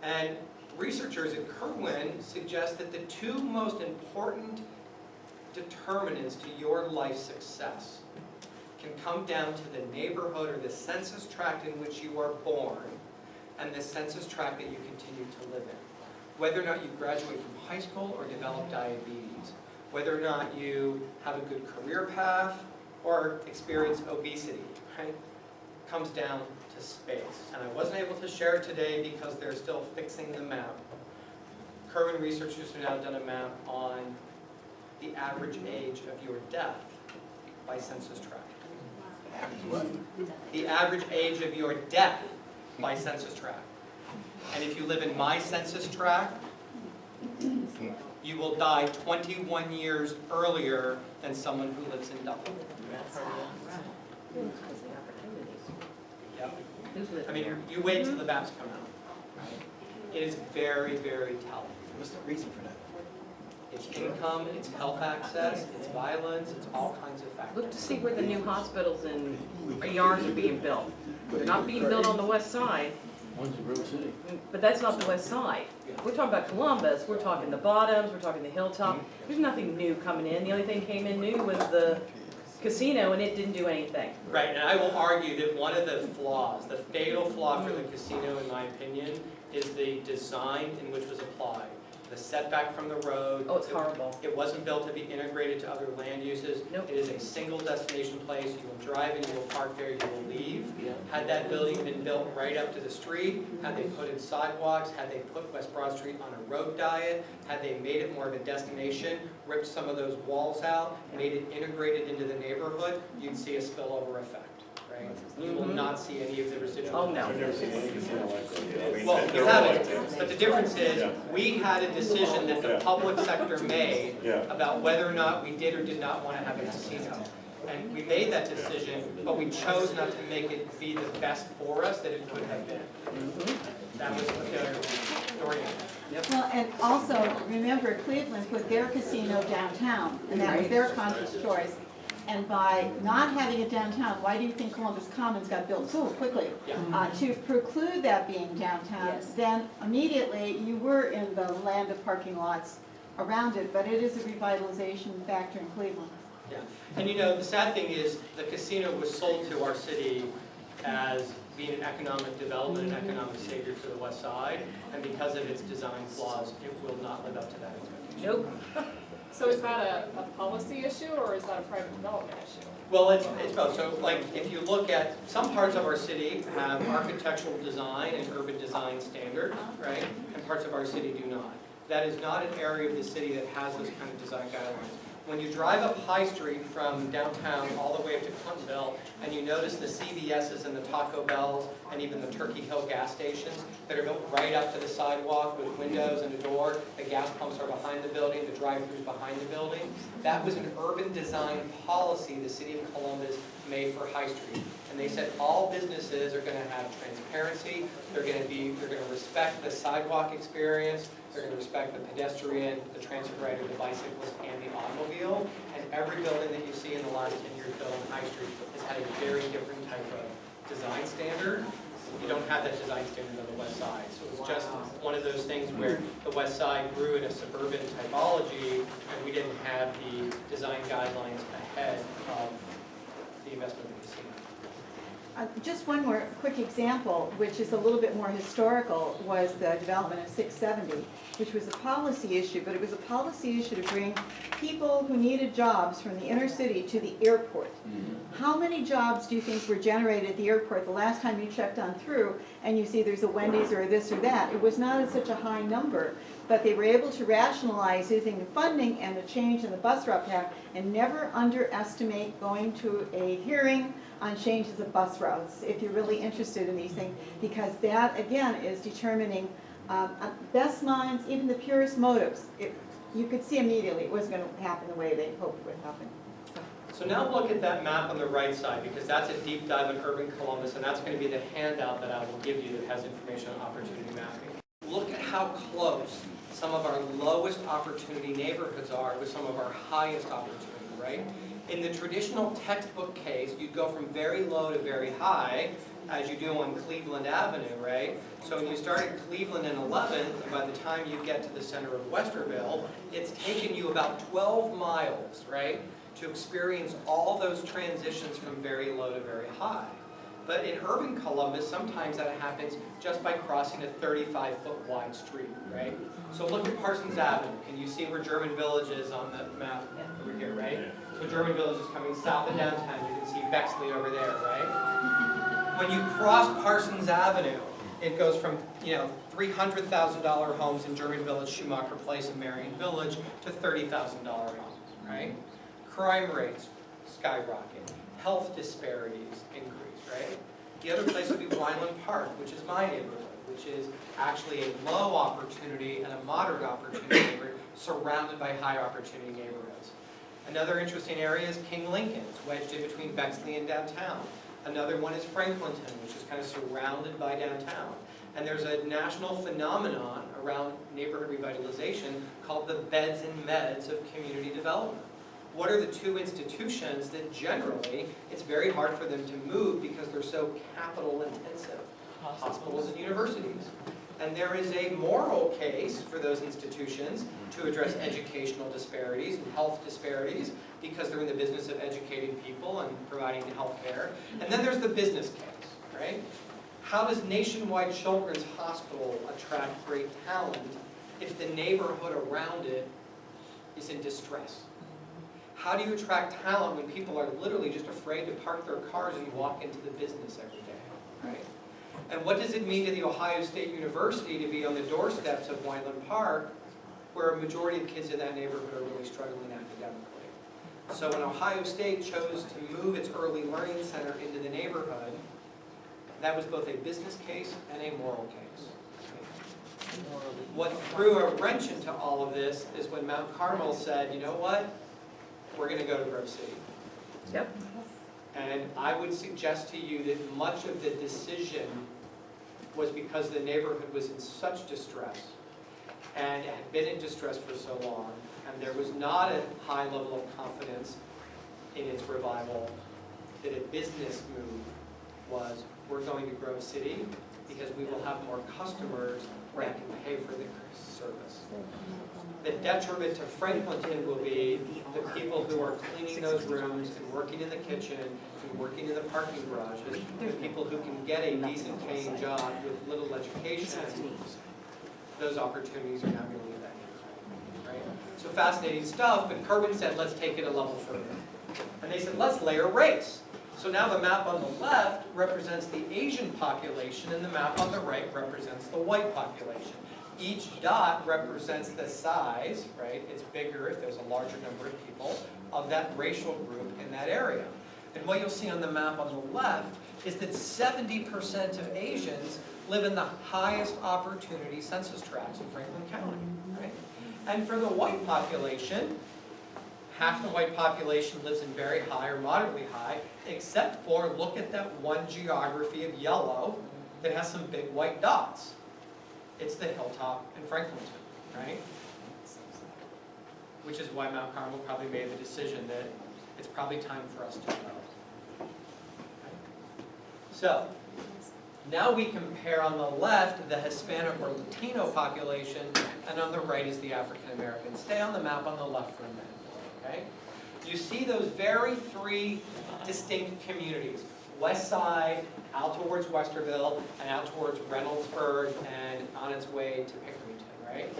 And researchers at Kirwan suggest that the 2 most important determinants to your life success can come down to the neighborhood or the census tract in which you are born and the census tract that you continue to live in. Whether or not you graduate from high school or develop diabetes, whether or not you have a good career path or experience obesity, right, comes down to space. And I wasn't able to share it today because they're still fixing the map. Kirwan researchers have now done a map on the average age of your death by census tract. The average age of your death by census tract. And if you live in my census tract, you will die 21 years earlier than someone who lives in Dublin. Yep. I mean, you wait till the maps come out. Right? It is very, very telling. What's the reason for that? It's income, it's health access, it's violence, it's all kinds of factors. Look to see where the new hospitals and ERs are being built. They're not being built on the west side, One's in River City. but that's not the west side. We're talking about Columbus, we're talking the bottoms, we're talking the hilltop. There's nothing new coming in. The only thing came in new was the casino, and it didn't do anything. Right, and I will argue that one of the flaws, the fatal flaw for the casino, in my opinion, is the design in which was applied. The setback from the road. Oh, it's horrible. It wasn't built to be integrated to other land uses. Nope. It is a single destination place. You will drive in, you will park there, you will leave. Had that building been built right up to the street, had they put in sidewalks, had they put West Broad Street on a road diet, had they made it more of a destination, ripped some of those walls out, made it integrated into the neighborhood, you'd see a spillover effect, right? You will not see any of the residual. Oh, no. I've never seen any casino like that. Well, you haven't, but the difference is, we had a decision that the public sector made Yeah. about whether or not we did or did not want to have a casino. And we made that decision, but we chose not to make it be the best for us that it could have been. That was the failure of Dorian. Well, and also, remember, Cleveland put their casino downtown, and that was their conscious choice. And by not having it downtown, why do you think Columbus Commons got built so quickly? To preclude that being downtown, then immediately you were in the land of parking lots around it, but it is a revitalization factor in Cleveland. Yeah, and you know, the sad thing is, the casino was sold to our city as being an economic development, an economic savior for the west side, and because of its design flaws, it will not live up to that expectation. Nope. So is that a policy issue, or is that a private development issue? Well, it's both. So like, if you look at, some parts of our city have architectural design and urban design standards, right? And parts of our city do not. That is not an area of the city that has those kind of design guidelines. When you drive up High Street from downtown all the way up to Clintonville, and you notice the CVS's and the Taco Bells, and even the Turkey Hill gas stations that are built right up to the sidewalk with windows and a door, the gas pumps are behind the building, the drive-throughs behind the building. That was an urban design policy the city of Columbus made for High Street. And they said all businesses are going to have transparency, they're going to respect the sidewalk experience, they're going to respect the pedestrian, the transit rider, the bicyclist, and the automobile. And every building that you see in the last 10 years built on High Street has had a very different type of design standard. You don't have that design standard on the west side. So it's just one of those things where the west side grew in a suburban typology, and we didn't have the design guidelines ahead of the investment in the casino. Just one more quick example, which is a little bit more historical, was the development of 670, which was a policy issue, but it was a policy issue to bring people who needed jobs from the inner city to the airport. How many jobs do you think were generated at the airport the last time you checked on through and you see there's a Wendy's or this or that? It was not at such a high number, but they were able to rationalize using the funding and the change in the bus route path, and never underestimate going to a hearing on changes of bus routes if you're really interested in these things, because that again is determining best minds, even the purest motives. You could see immediately it wasn't going to happen the way they hoped it would happen. So now look at that map on the right side, because that's a deep dive in urban Columbus, and that's going to be the handout that I will give you that has information on opportunity mapping. Look at how close some of our lowest opportunity neighborhoods are with some of our highest opportunity, right? In the traditional textbook case, you'd go from very low to very high, as you do on Cleveland Avenue, right? So when you start at Cleveland and 11th, and by the time you get to the center of Westerville, it's taken you about 12 miles, right, to experience all those transitions from very low to very high. But in urban Columbus, sometimes that happens just by crossing a 35-foot wide street, right? So look at Parsons Avenue. Can you see where German Village is on the map over here, right? So German Village is coming south of downtown. You can see Bexley over there, right? When you cross Parsons Avenue, it goes from, $300,000 homes in German Village, Schumacher Place, and Marion Village to $30,000 homes, right? Crime rates skyrocket. Health disparities increase, right? The other place would be Wyland Park, which is my neighborhood, which is actually a low opportunity and a moderate opportunity neighborhood surrounded by high opportunity neighborhoods. Another interesting area is King Lincoln. It's wedged in between Bexley and downtown. Another one is Franklinton, which is kind of surrounded by downtown. And there's a national phenomenon around neighborhood revitalization called the beds and meds of community development. What are the two institutions that generally, it's very hard for them to move because they're so capital intensive? Hospitals and universities. And there is a moral case for those institutions to address educational disparities and health disparities because they're in the business of educating people and providing health care. And then there's the business case, right? How does Nationwide Children's Hospital attract great talent if the neighborhood around it is in distress? How do you attract talent when people are literally just afraid to park their cars and walk into the business every day, right? And what does it mean to the Ohio State University to be on the doorsteps of Wineland Park, where a majority of kids in that neighborhood are really struggling academically? So when Ohio State chose to move its early learning center into the neighborhood, that was both a business case and a moral case. What threw a wrench into all of this is when Mount Carmel said, you know what, we're going to go to Grove City. Yep. And I would suggest to you that much of the decision was because the neighborhood was in such distress and had been in distress for so long, and there was not a high level of confidence in its revival, that a business move was, we're going to Grove City because we will have more customers that can pay for the service. The detriment to Franklinton will be the people who are cleaning those rooms and working in the kitchen and working in the parking garages, the people who can get a decent paying job with little education. Those opportunities are not going to leave that neighborhood, right? So fascinating stuff, but Kerwin said, let's take it a level further. And they said, let's layer race. So now the map on the left represents the Asian population, and the map on the right represents the white population. Each dot represents the size, right? It's bigger if there's a larger number of people of that racial group in that area. And what you'll see on the map on the left is that 70% of Asians live in the highest opportunity census tracts in Franklin County, right? And for the white population, half the white population lives in very high or moderately high, except for, look at that one geography of yellow that has some big white dots. It's the hilltop in Franklinton, right? Which is why Mount Carmel probably made the decision that it's probably time for us to go. So, now we compare on the left the Hispanic or Latino population, and on the right is the African American. Stay on the map on the left for a minute, okay? You see those very three distinct communities. West Side, out towards Westerville, and out towards Reynoldsburg, and on its way to Pickerington, right?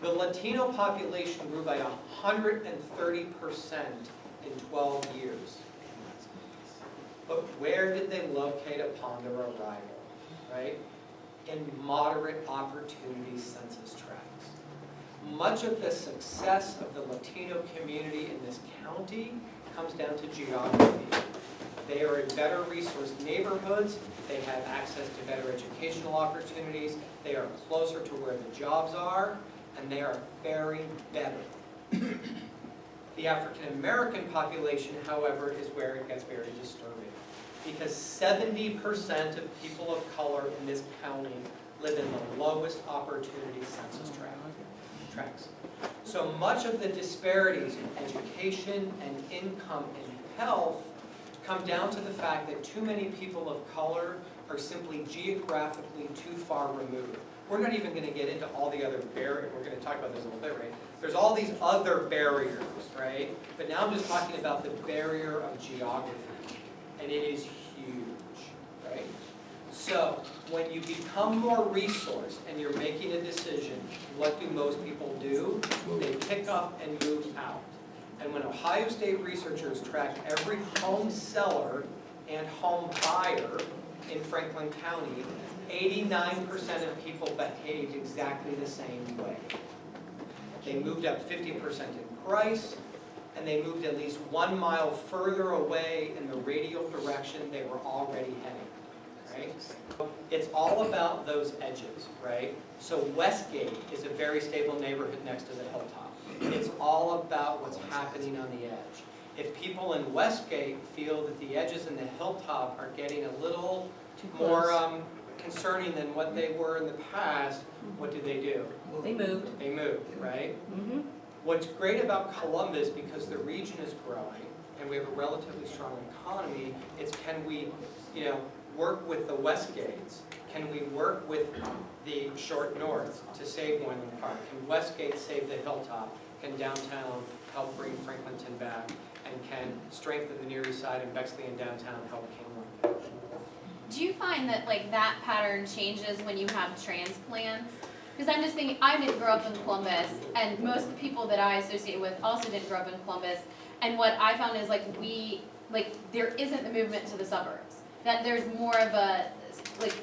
The Latino population grew by 130% in 12 years. But where did they locate upon their arrival, right? In moderate opportunity census tracts. Much of the success of the Latino community in this county comes down to geography. They are in better resourced neighborhoods, they have access to better educational opportunities, they are closer to where the jobs are, and they are faring better. The African American population, however, is where it gets very disturbing, because 70% of people of color in this county live in the lowest opportunity census tracts. So much of the disparities in education and income and health come down to the fact that too many people of color are simply geographically too far removed. We're not even going to get into all the other barriers. We're going to talk about this a little bit, right? There's all these other barriers, right? But now I'm just talking about the barrier of geography, and it is huge, right? So when you become more resourced and you're making a decision, what do most people do? They pick up and move out. And when Ohio State researchers tracked every home seller and home buyer in Franklin County, 89% of people behaved exactly the same way. They moved up 50% in price, and they moved at least 1 mile further away in the radial direction they were already heading, right? It's all about those edges, right? So Westgate is a very stable neighborhood next to the hilltop. It's all about what's happening on the edge. If people in Westgate feel that the edges in the hilltop are getting a little more concerning than what they were in the past, what do? They moved. They moved, right? Mm-hmm. What's great about Columbus, because the region is growing and we have a relatively strong economy, it's can we, work with the Westgates? Can we work with the short north to save Moylan Park? Can Westgate save the hilltop? Can downtown help bring Franklinton back? And can strengthen the Near East Side and Bexley and downtown help Kingwood? Do you find that like that pattern changes when you have transplants? Because I'm just thinking, I didn't grow up in Columbus, and most of the people that I associate with also didn't grow up in Columbus. And what I found is there isn't the movement to the suburbs. That there's more of a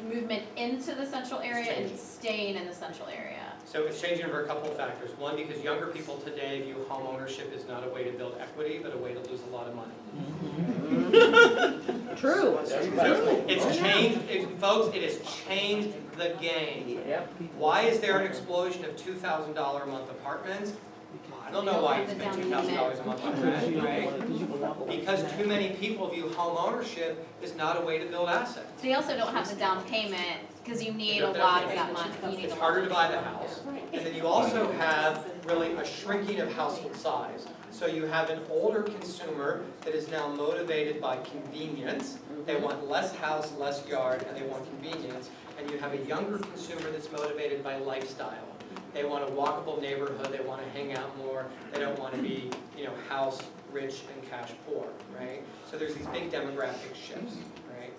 movement into the central area and staying in the central area. So it's changing for a couple of factors. One, because younger people today view home ownership as not a way to build equity, but a way to lose a lot of money. True. It's changed, folks, it has changed the game. Yep. Why is there an explosion of $2,000 a month apartments? I don't know why you spend $2,000 a month on rent, right? Because too many people view home ownership as not a way to build assets. They also don't have the down payment because you need a lot of that money. It's harder to buy the house. And then you also have really a shrinking of household size. So you have an older consumer that is now motivated by convenience. They want less house, less yard, and they want convenience. And you have a younger consumer that's motivated by lifestyle. They want a walkable neighborhood, they want to hang out more, they don't want to be, house rich and cash poor, right? So there's these big demographic shifts, right?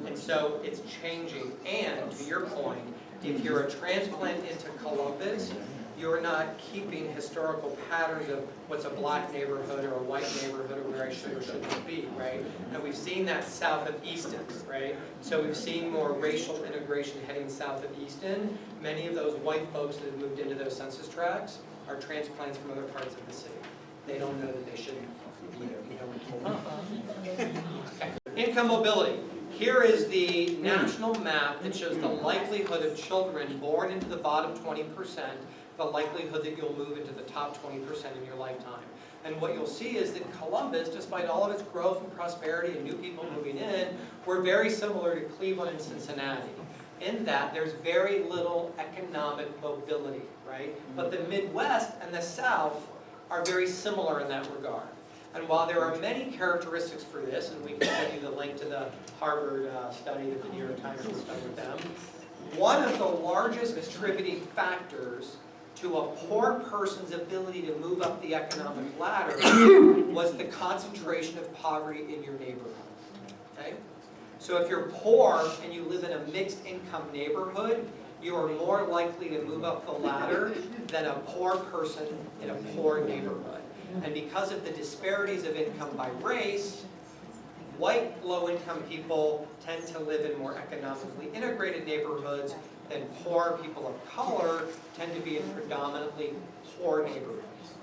And so it's changing. And to your point, if you're a transplant into Columbus, you're not keeping historical patterns of what's a black neighborhood or a white neighborhood or where I should or shouldn't be, right? And we've seen that south of Easton, right? So we've seen more racial integration heading south of Easton. Many of those white folks that have moved into those census tracts are transplants from other parts of the city. They don't know that they shouldn't be there. Okay. Income mobility. Here is the national map that shows the likelihood of children born into the bottom 20%, the likelihood that you'll move into the top 20% in your lifetime. And what you'll see is that Columbus, despite all of its growth and prosperity and new people moving in, we're very similar to Cleveland and Cincinnati, in that there's very little economic mobility, right? But the Midwest and the South are very similar in that regard. And while there are many characteristics for this, and we can send you the link to the Harvard study that the New York Times has done with them, one of the largest contributing factors to a poor person's ability to move up the economic ladder was the concentration of poverty in your neighborhood. Okay? So if you're poor and you live in a mixed income neighborhood, you are more likely to move up the ladder than a poor person in a poor neighborhood. And because of the disparities of income by race, white low-income people tend to live in more economically integrated neighborhoods than poor people of color tend to be in predominantly poor neighborhoods.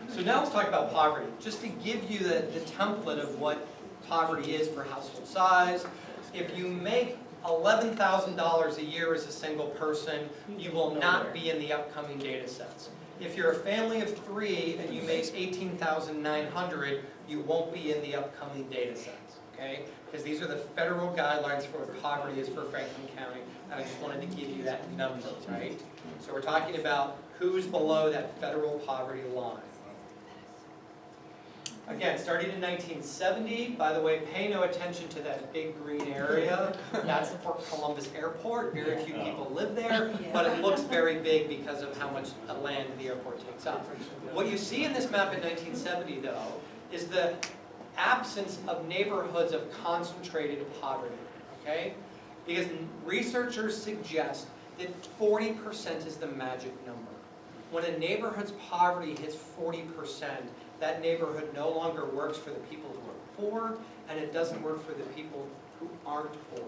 So now let's talk about poverty. Just to give you the template of what poverty is for household size, if you make $11,000 a year as a single person, you will not be in the upcoming data sets. If you're a family of 3 and you make $18,900, you won't be in the upcoming data sets, okay? Because these are the federal guidelines for what poverty is for Franklin County, and I just wanted to give you that number, right? So we're talking about who's below that federal poverty line. Again, starting in 1970, by the way, pay no attention to that big green area. That's Port Columbus Airport. Very few people live there, but it looks very big because of how much land the airport takes up. What you see in this map in 1970, though, is the absence of neighborhoods of concentrated poverty, okay? Because researchers suggest that 40% is the magic number. When a neighborhood's poverty hits 40%, that neighborhood no longer works for the people who are poor, and it doesn't work for the people who aren't poor.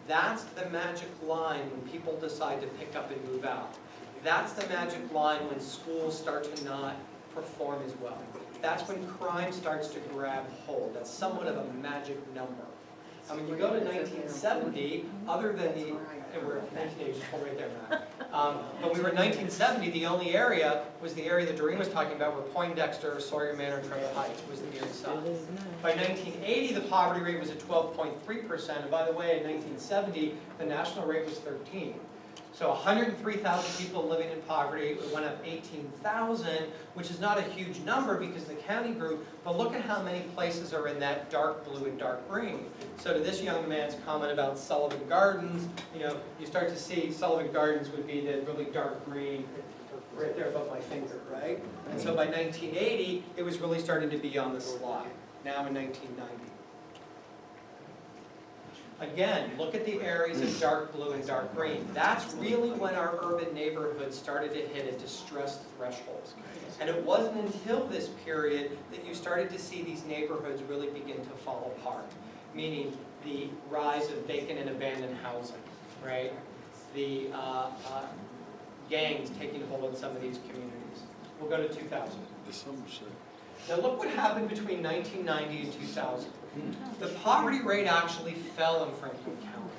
That's the magic line when people decide to pick up and move out. That's the magic line when schools start to not perform as well. That's when crime starts to grab hold. That's somewhat of a magic number. I mean, you go to 1970, other than the and we're 1980, just hold right there, Matt. But we were in 1970, the only area was the area that Doreen was talking about, where Poindexter, Sawyer Manor, and Trevor Heights was the nearest size. By 1980, the poverty rate was at 12.3%, and by the way, in 1970, the national rate was 13%. So 103,000 people living in poverty, it went up 18,000, which is not a huge number because the county grew, but look at how many places are in that dark blue and dark green. So to this young man's comment about Sullivan Gardens, you start to see Sullivan Gardens would be the really dark green, right there above my finger, right? And so by 1980, it was really starting to be on the slide, now in 1990. Again, look at the areas of dark blue and dark green. That's really when our urban neighborhoods started to hit a distressed threshold. And it wasn't until this period that you started to see these neighborhoods really begin to fall apart, meaning the rise of vacant and abandoned housing, right? The gangs taking hold of some of these communities. We'll go to 2000. Now look what happened between 1990 and 2000. The poverty rate actually fell in Franklin County.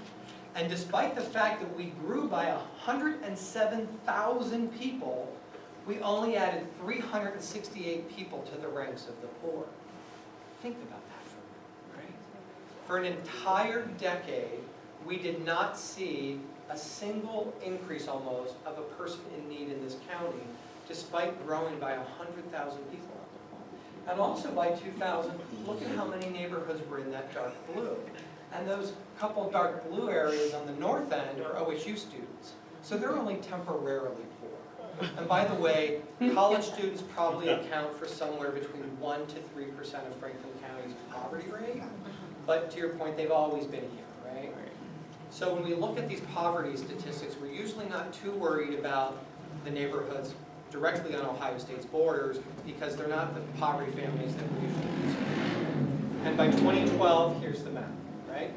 And despite the fact that we grew by 107,000 people, we only added 368 people to the ranks of the poor. Think about that for a minute, right? For an entire decade, we did not see a single increase almost of a person in need in this county, despite growing by 100,000 people. And also by 2000, look at how many neighborhoods were in that dark blue. And those couple dark blue areas on the north end are OSU students. So they're only temporarily poor. And by the way, college students probably account for somewhere between 1 to 3% of Franklin County's poverty rate. But to your point, they've always been here, right? So when we look at these poverty statistics, we're usually not too worried about the neighborhoods directly on Ohio State's borders because they're not the poverty families that we're usually concerned with. And by 2012, here's the map, right?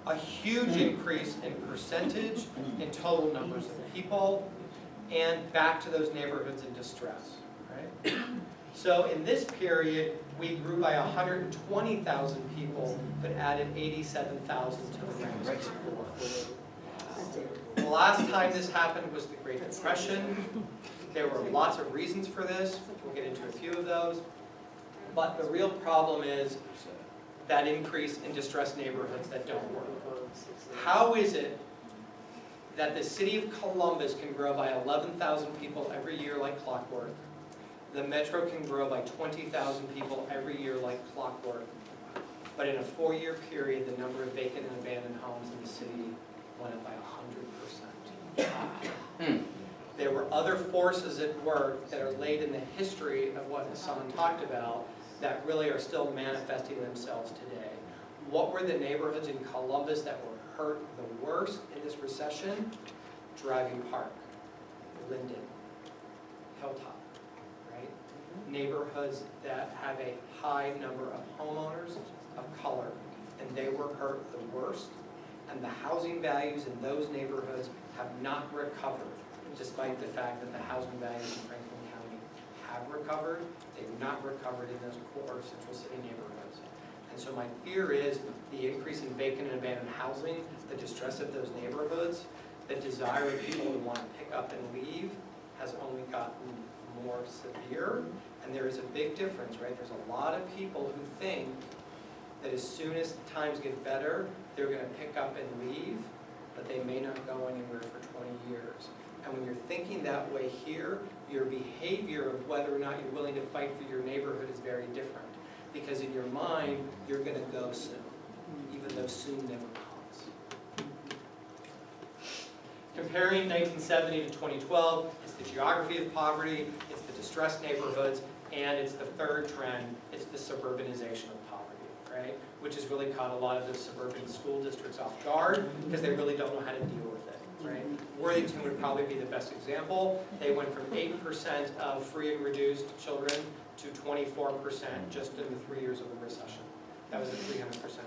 A huge increase in percentage, in total numbers of people, and back to those neighborhoods in distress, right? So in this period, we grew by 120,000 people, but added 87,000 to the ranks of the poor. The last time this happened was the Great Depression. There were lots of reasons for this. We'll get into a few of those. But the real problem is that increase in distressed neighborhoods that don't work. How is it that the city of Columbus can grow by 11,000 people every year like clockwork? The metro can grow by 20,000 people every year like clockwork. But in a 4-year period, the number of vacant and abandoned homes in the city went up by 100%. There were other forces at work that are laid in the history of what Hassan talked about that really are still manifesting themselves today. What were the neighborhoods in Columbus that were hurt the worst in this recession? Driving Park, Linden, Hilltop, right? Neighborhoods that have a high number of homeowners of color, and they were hurt the worst. And the housing values in those neighborhoods have not recovered, despite the fact that the housing values in Franklin County have recovered. They've not recovered in those core Central City neighborhoods. And so my fear is the increase in vacant and abandoned housing, the distress of those neighborhoods, the desire of people to want to pick up and leave has only gotten more severe. And there is a big difference, right? There's a lot of people who think that as soon as times get better, they're going to pick up and leave, but they may not go anywhere for 20 years. And when you're thinking that way here, your behavior of whether or not you're willing to fight for your neighborhood is very different. Because in your mind, you're going to go soon, even though soon never comes. Comparing 1970 to 2012, it's the geography of poverty, it's the distressed neighborhoods, and it's the third trend, it's the suburbanization of poverty, right? Which has really caught a lot of the suburban school districts off guard because they really don't know how to deal with it. Right? Worthington would probably be the best example. They went from 8% of free and reduced children to 24% just in the 3 years of the recession. That was a 300%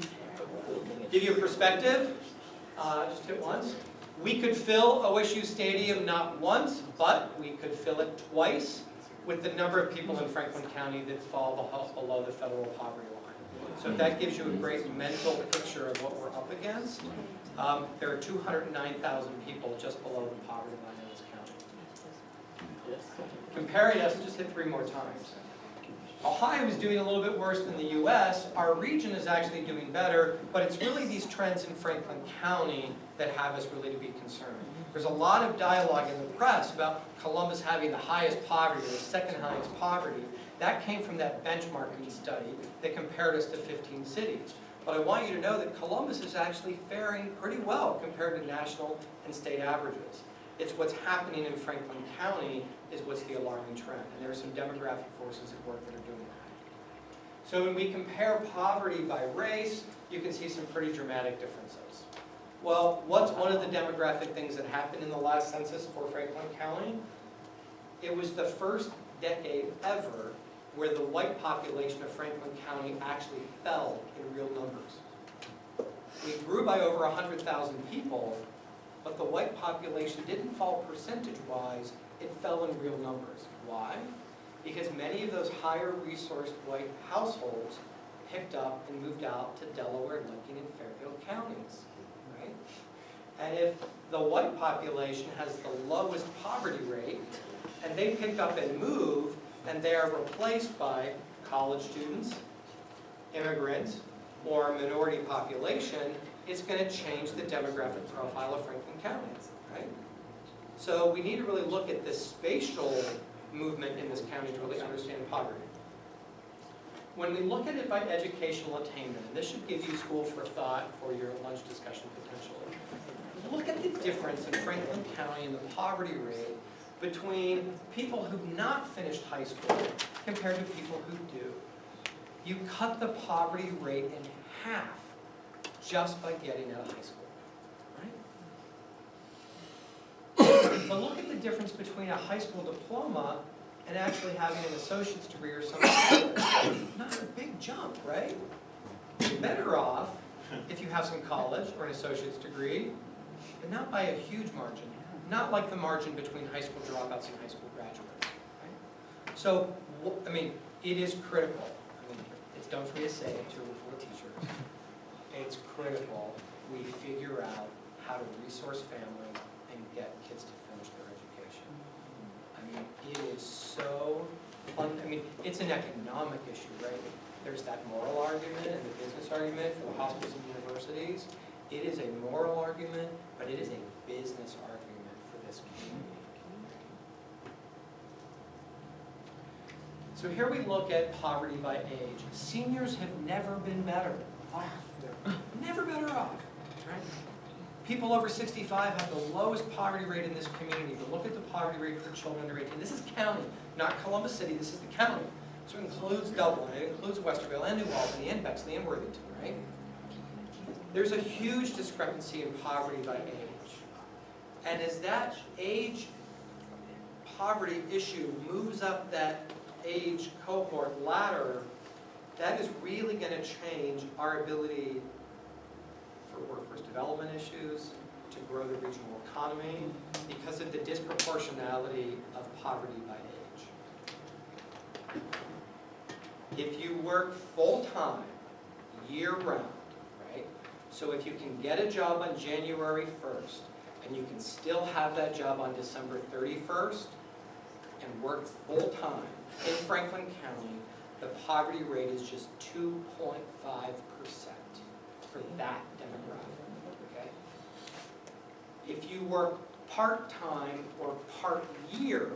increase. Give you a perspective, just hit once. We could fill OSU Stadium not once, but we could fill it twice with the number of people in Franklin County that fall below the federal poverty line. So if that gives you a great mental picture of what we're up against, There are 209,000 people just below the poverty line in this county. Comparing us, just hit 3 more times. Ohio is doing a little bit worse than the US. Our region is actually doing better, but it's really these trends in Franklin County that have us really to be concerned. There's a lot of dialogue in the press about Columbus having the highest poverty or the second highest poverty. That came from that benchmarking study that compared us to 15 cities. But I want you to know that Columbus is actually faring pretty well compared to national and state averages. It's what's happening in Franklin County is what's the alarming trend. And there are some demographic forces at work that are doing that. So when we compare poverty by race, you can see some pretty dramatic differences. Well, what's one of the demographic things that happened in the last census for Franklin County? It was the first decade ever where the white population of Franklin County actually fell in real numbers. We grew by over 100,000 people, but the white population didn't fall percentage-wise, it fell in real numbers. Why? Because many of those higher resourced white households picked up and moved out to Delaware, Lincoln, and Fairfield counties, right? And if the white population has the lowest poverty rate, and they pick up and move, and they are replaced by college students, immigrants, or a minority population, it's going to change the demographic profile of Franklin County, right? So we need to really look at this spatial movement in this county to really understand poverty. When we look at it by educational attainment, and this should give you school for thought for your lunch discussion potentially, look at the difference in Franklin County and the poverty rate between people who've not finished high school compared to people who do. You cut the poverty rate in half just by getting out of high school, right? But look at the difference between a high school diploma and actually having an associate's degree or something else. Not a big jump, right? You're better off if you have some college or an associate's degree, but not by a huge margin. Not like the margin between high school dropouts and high school graduates, right? So, I mean, it is critical. I mean, it's done for me to say it to teachers. It's critical we figure out how to resource families and get kids to finish their education. I mean, it is so fun. I mean, it's an economic issue, right? There's that moral argument and the business argument for the hospitals and universities. It is a moral argument, but it is a business argument for this community. So here we look at poverty by age. Seniors have never been better off. Never better off, right? People over 65 have the lowest poverty rate in this community, but look at the poverty rate for children under 18. This is county, not Columbus City, this is the county. So it includes Dublin, it includes Westerville, and New Albany, and Bexley, and Worthington, right? There's a huge discrepancy in poverty by age. And as that age poverty issue moves up that age cohort ladder, that is really going to change our ability for workforce development issues, to grow the regional economy, because of the disproportionality of poverty by age. If you work full-time, year-round, right? So if you can get a job on January 1st, and you can still have that job on December 31st, and work full-time in Franklin County, the poverty rate is just 2.5% for that demographic, okay? If you work part-time or part-year,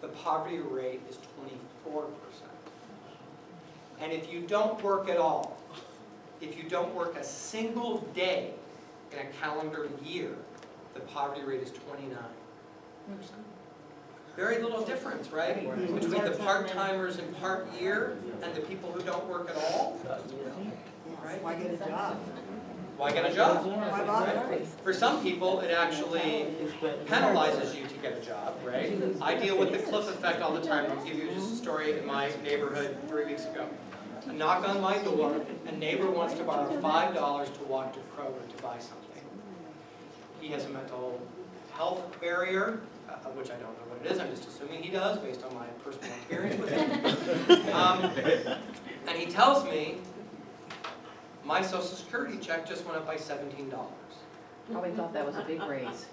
the poverty rate is 24%. And if you don't work at all, if you don't work a single day in a calendar year, the poverty rate is 29%. Very little difference, right? Between the part-timers and part-year and the people who don't work at all. Right? Why get a job? Why get a job? Why bother? For some people, it actually penalizes you to get a job, right? I deal with the cliff effect all the time. I'll give you just a story in my neighborhood 3 weeks ago. A knock on my door, a neighbor wants to borrow $5 to walk to Kroger to buy something. He has a mental health barrier, which I don't know what it is, I'm just assuming he does based on my personal experience with him. And he tells me, my Social Security check just went up by $17. Probably thought that was a big raise.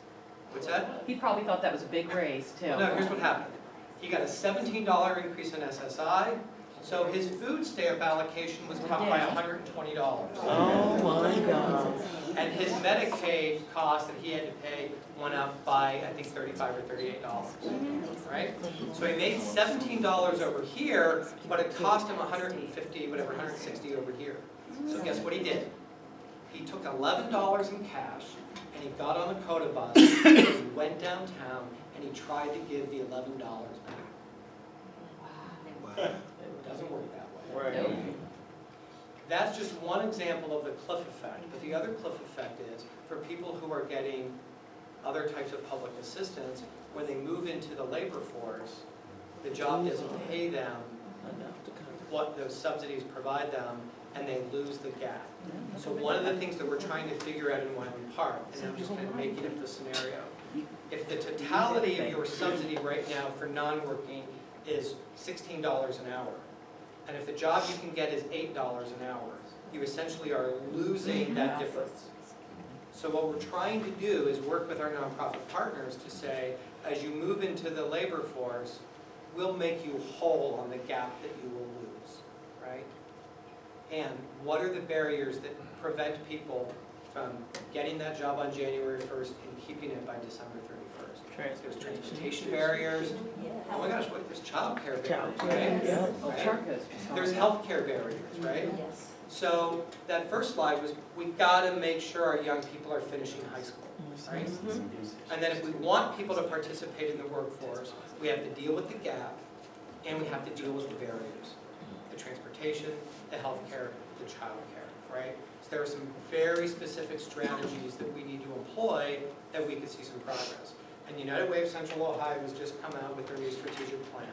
What's that? He probably thought that was a big raise too. No, here's what happened. He got a $17 increase in SSI, so his food stamp allocation was cut by $120. Oh my God. And his Medicaid cost that he had to pay went up by, I think, $35 or $38, right? So he made $17 over here, but it cost him $150, whatever, $160 over here. So guess what he did? He took $11 in cash, and he got on a Coda bus, and he went downtown, and he tried to give the $11 back. It doesn't work that way. Nope. That's just one example of the cliff effect, but the other cliff effect is for people who are getting other types of public assistance, when they move into the labor force, the job doesn't pay them what those subsidies provide them, and they lose the gap. So one of the things that we're trying to figure out in Wyland Park, and I'm just kind of making up the scenario, if the totality of your subsidy right now for non-working is $16 an hour, and if the job you can get is $8 an hour, you essentially are losing that difference. So what we're trying to do is work with our nonprofit partners to say, as you move into the labor force, we'll make you whole on the gap that you will lose, right? And what are the barriers that prevent people from getting that job on January 1st and keeping it by December 31st? There's transportation barriers. Oh my gosh, what, there's childcare barriers, right? Right? There's healthcare barriers, right? So that first slide was, we've got to make sure our young people are finishing high school, right? And then if we want people to participate in the workforce, we have to deal with the gap, and we have to deal with the barriers. The transportation, the healthcare, the childcare, right? So there are some very specific strategies that we need to employ that we could see some progress. And United Way of Central Ohio has just come out with their new strategic plan.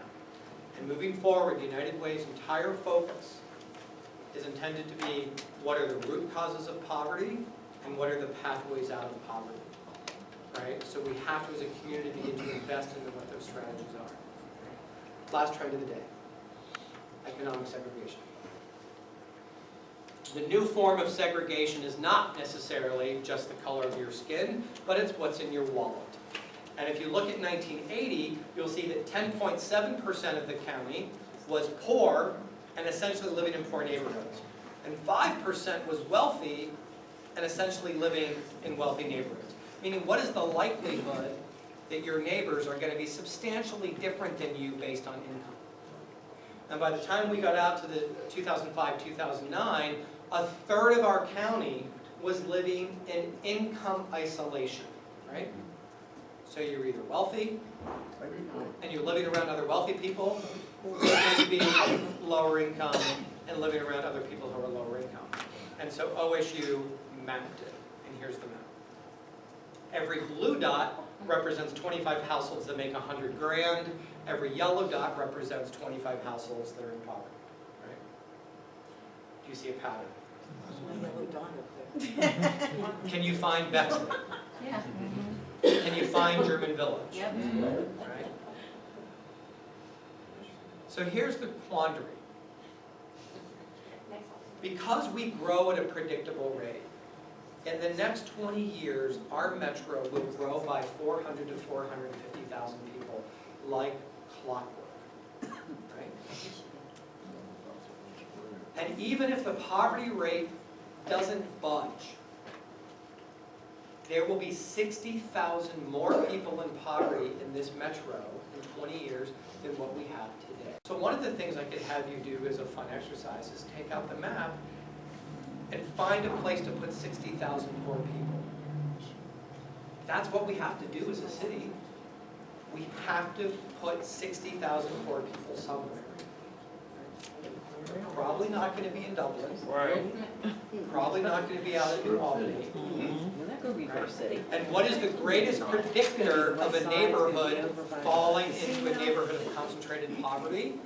And moving forward, United Way's entire focus is intended to be what are the root causes of poverty and what are the pathways out of poverty, right? So we have to, as a community, begin to invest into what those strategies are. Last trend of the day, economic segregation. The new form of segregation is not necessarily just the color of your skin, but it's what's in your wallet. And if you look at 1980, you'll see that 10.7% of the county was poor and essentially living in poor neighborhoods. And 5% was wealthy and essentially living in wealthy neighborhoods. Meaning, what is the likelihood that your neighbors are going to be substantially different than you based on income? And by the time we got out to the 2005-2009, a third of our county was living in income isolation, right? So you're either wealthy, and you're living around other wealthy people, or you're being lower income and living around other people who are lower income. And so OSU mapped it, and here's the map. Every blue dot represents 25 households that make 100 grand. Every yellow dot represents 25 households that are in poverty, right? Do you see a pattern? Can you find Bexley? Yeah. Can you find German Village? Yep. Right? So here's the quandary. Because we grow at a predictable rate, in the next 20 years, our metro will grow by 400 to 450,000 people, like clockwork. Right? And even if the poverty rate doesn't budge, there will be 60,000 more people in poverty in this metro in 20 years than what we have today. So one of the things I could have you do as a fun exercise is take out the map and find a place to put 60,000 poor people. That's what we have to do as a city. We have to put 60,000 poor people somewhere. Probably not going to be in Dublin. Right. Probably not going to be out in Albany. That could be River City. And what is the greatest predictor of a neighborhood falling into a neighborhood of concentrated poverty?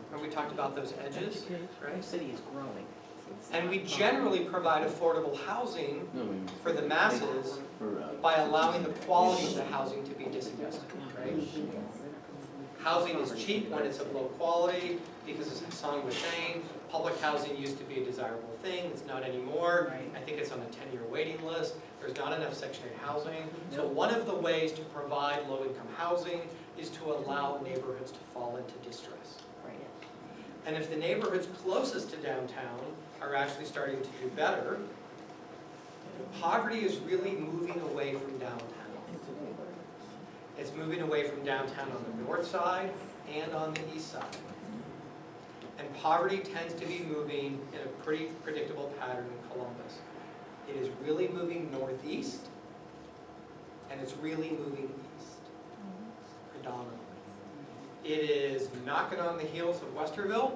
Remember we talked about those edges, River right? City is growing. And we generally provide affordable housing for the masses by allowing the quality of the housing to be disinvested, right? Housing is cheap when it's of low quality, because as Hassan was saying, public housing used to be a desirable thing, it's not anymore. Right. I think it's on a 10-year waiting list, there's not enough Section 8 housing. So one of the ways to provide low-income housing is to allow neighborhoods to fall into distress. Right. And if the neighborhoods closest to downtown are actually starting to do better, poverty is really moving away from downtown. It's moving away from downtown on the north side and on the east side. And poverty tends to be moving in a pretty predictable pattern in Columbus. It is really moving northeast, and it's really moving east, predominantly. It is knocking on the heels of Westerville,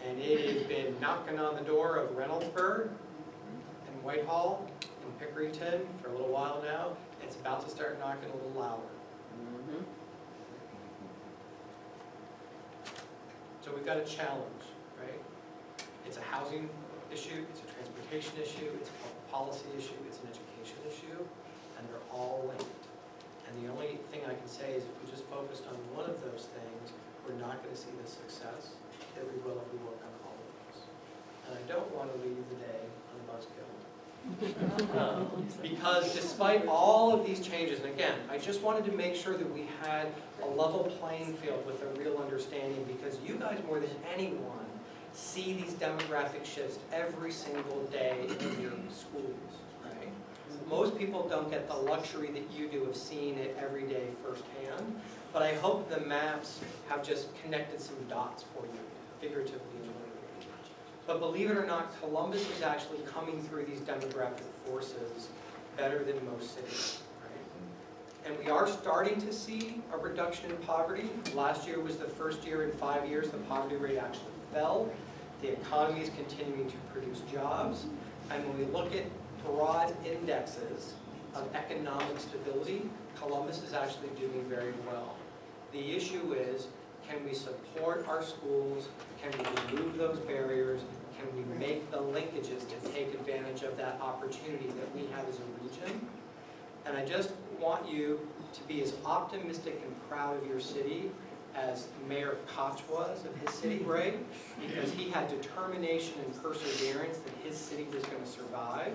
and it has been knocking on the door of Reynoldsburg and Whitehall and Pickerington for a little while now. It's about to start knocking a little louder. So we've got a challenge, right? It's a housing issue, it's a transportation issue, it's a public policy issue, it's an education issue, and they're all linked. And the only thing I can say is if we just focused on one of those things, we're not going to see the success that we will if we work on all of those. And I don't want to leave the day on a buzzkill. Because despite all of these changes, and again, I just wanted to make sure that we had a level playing field with a real understanding, because you guys more than anyone see these demographic shifts every single day in your schools, right? Most people don't get the luxury that you do of seeing it every day firsthand, but I hope the maps have just connected some dots for you, figuratively and literally. But believe it or not, Columbus is actually coming through these demographic forces better than most cities, right? And we are starting to see a reduction in poverty. Last year was the first year in 5 years the poverty rate actually fell. The economy is continuing to produce jobs. And when we look at broad indexes of economic stability, Columbus is actually doing very well. The issue is, can we support our schools? Can we remove those barriers? Can we make the linkages to take advantage of that opportunity that we have as a region? And I just want you to be as optimistic and proud of your city as Mayor Koch was of his city, right? Because he had determination and perseverance that his city was going to survive.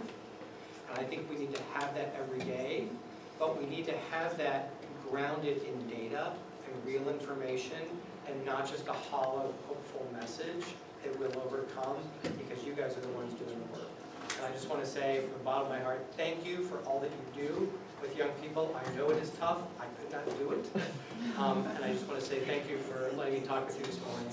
And I think we need to have that every day, but we need to have that grounded in data and real information, and not just a hollow, hopeful message that we'll overcome, because you guys are the ones doing the work. And I just want to say from the bottom of my heart, thank you for all that you do with young people. I know it is tough. I could not do it. And I just want to say thank you for letting me talk with you this morning.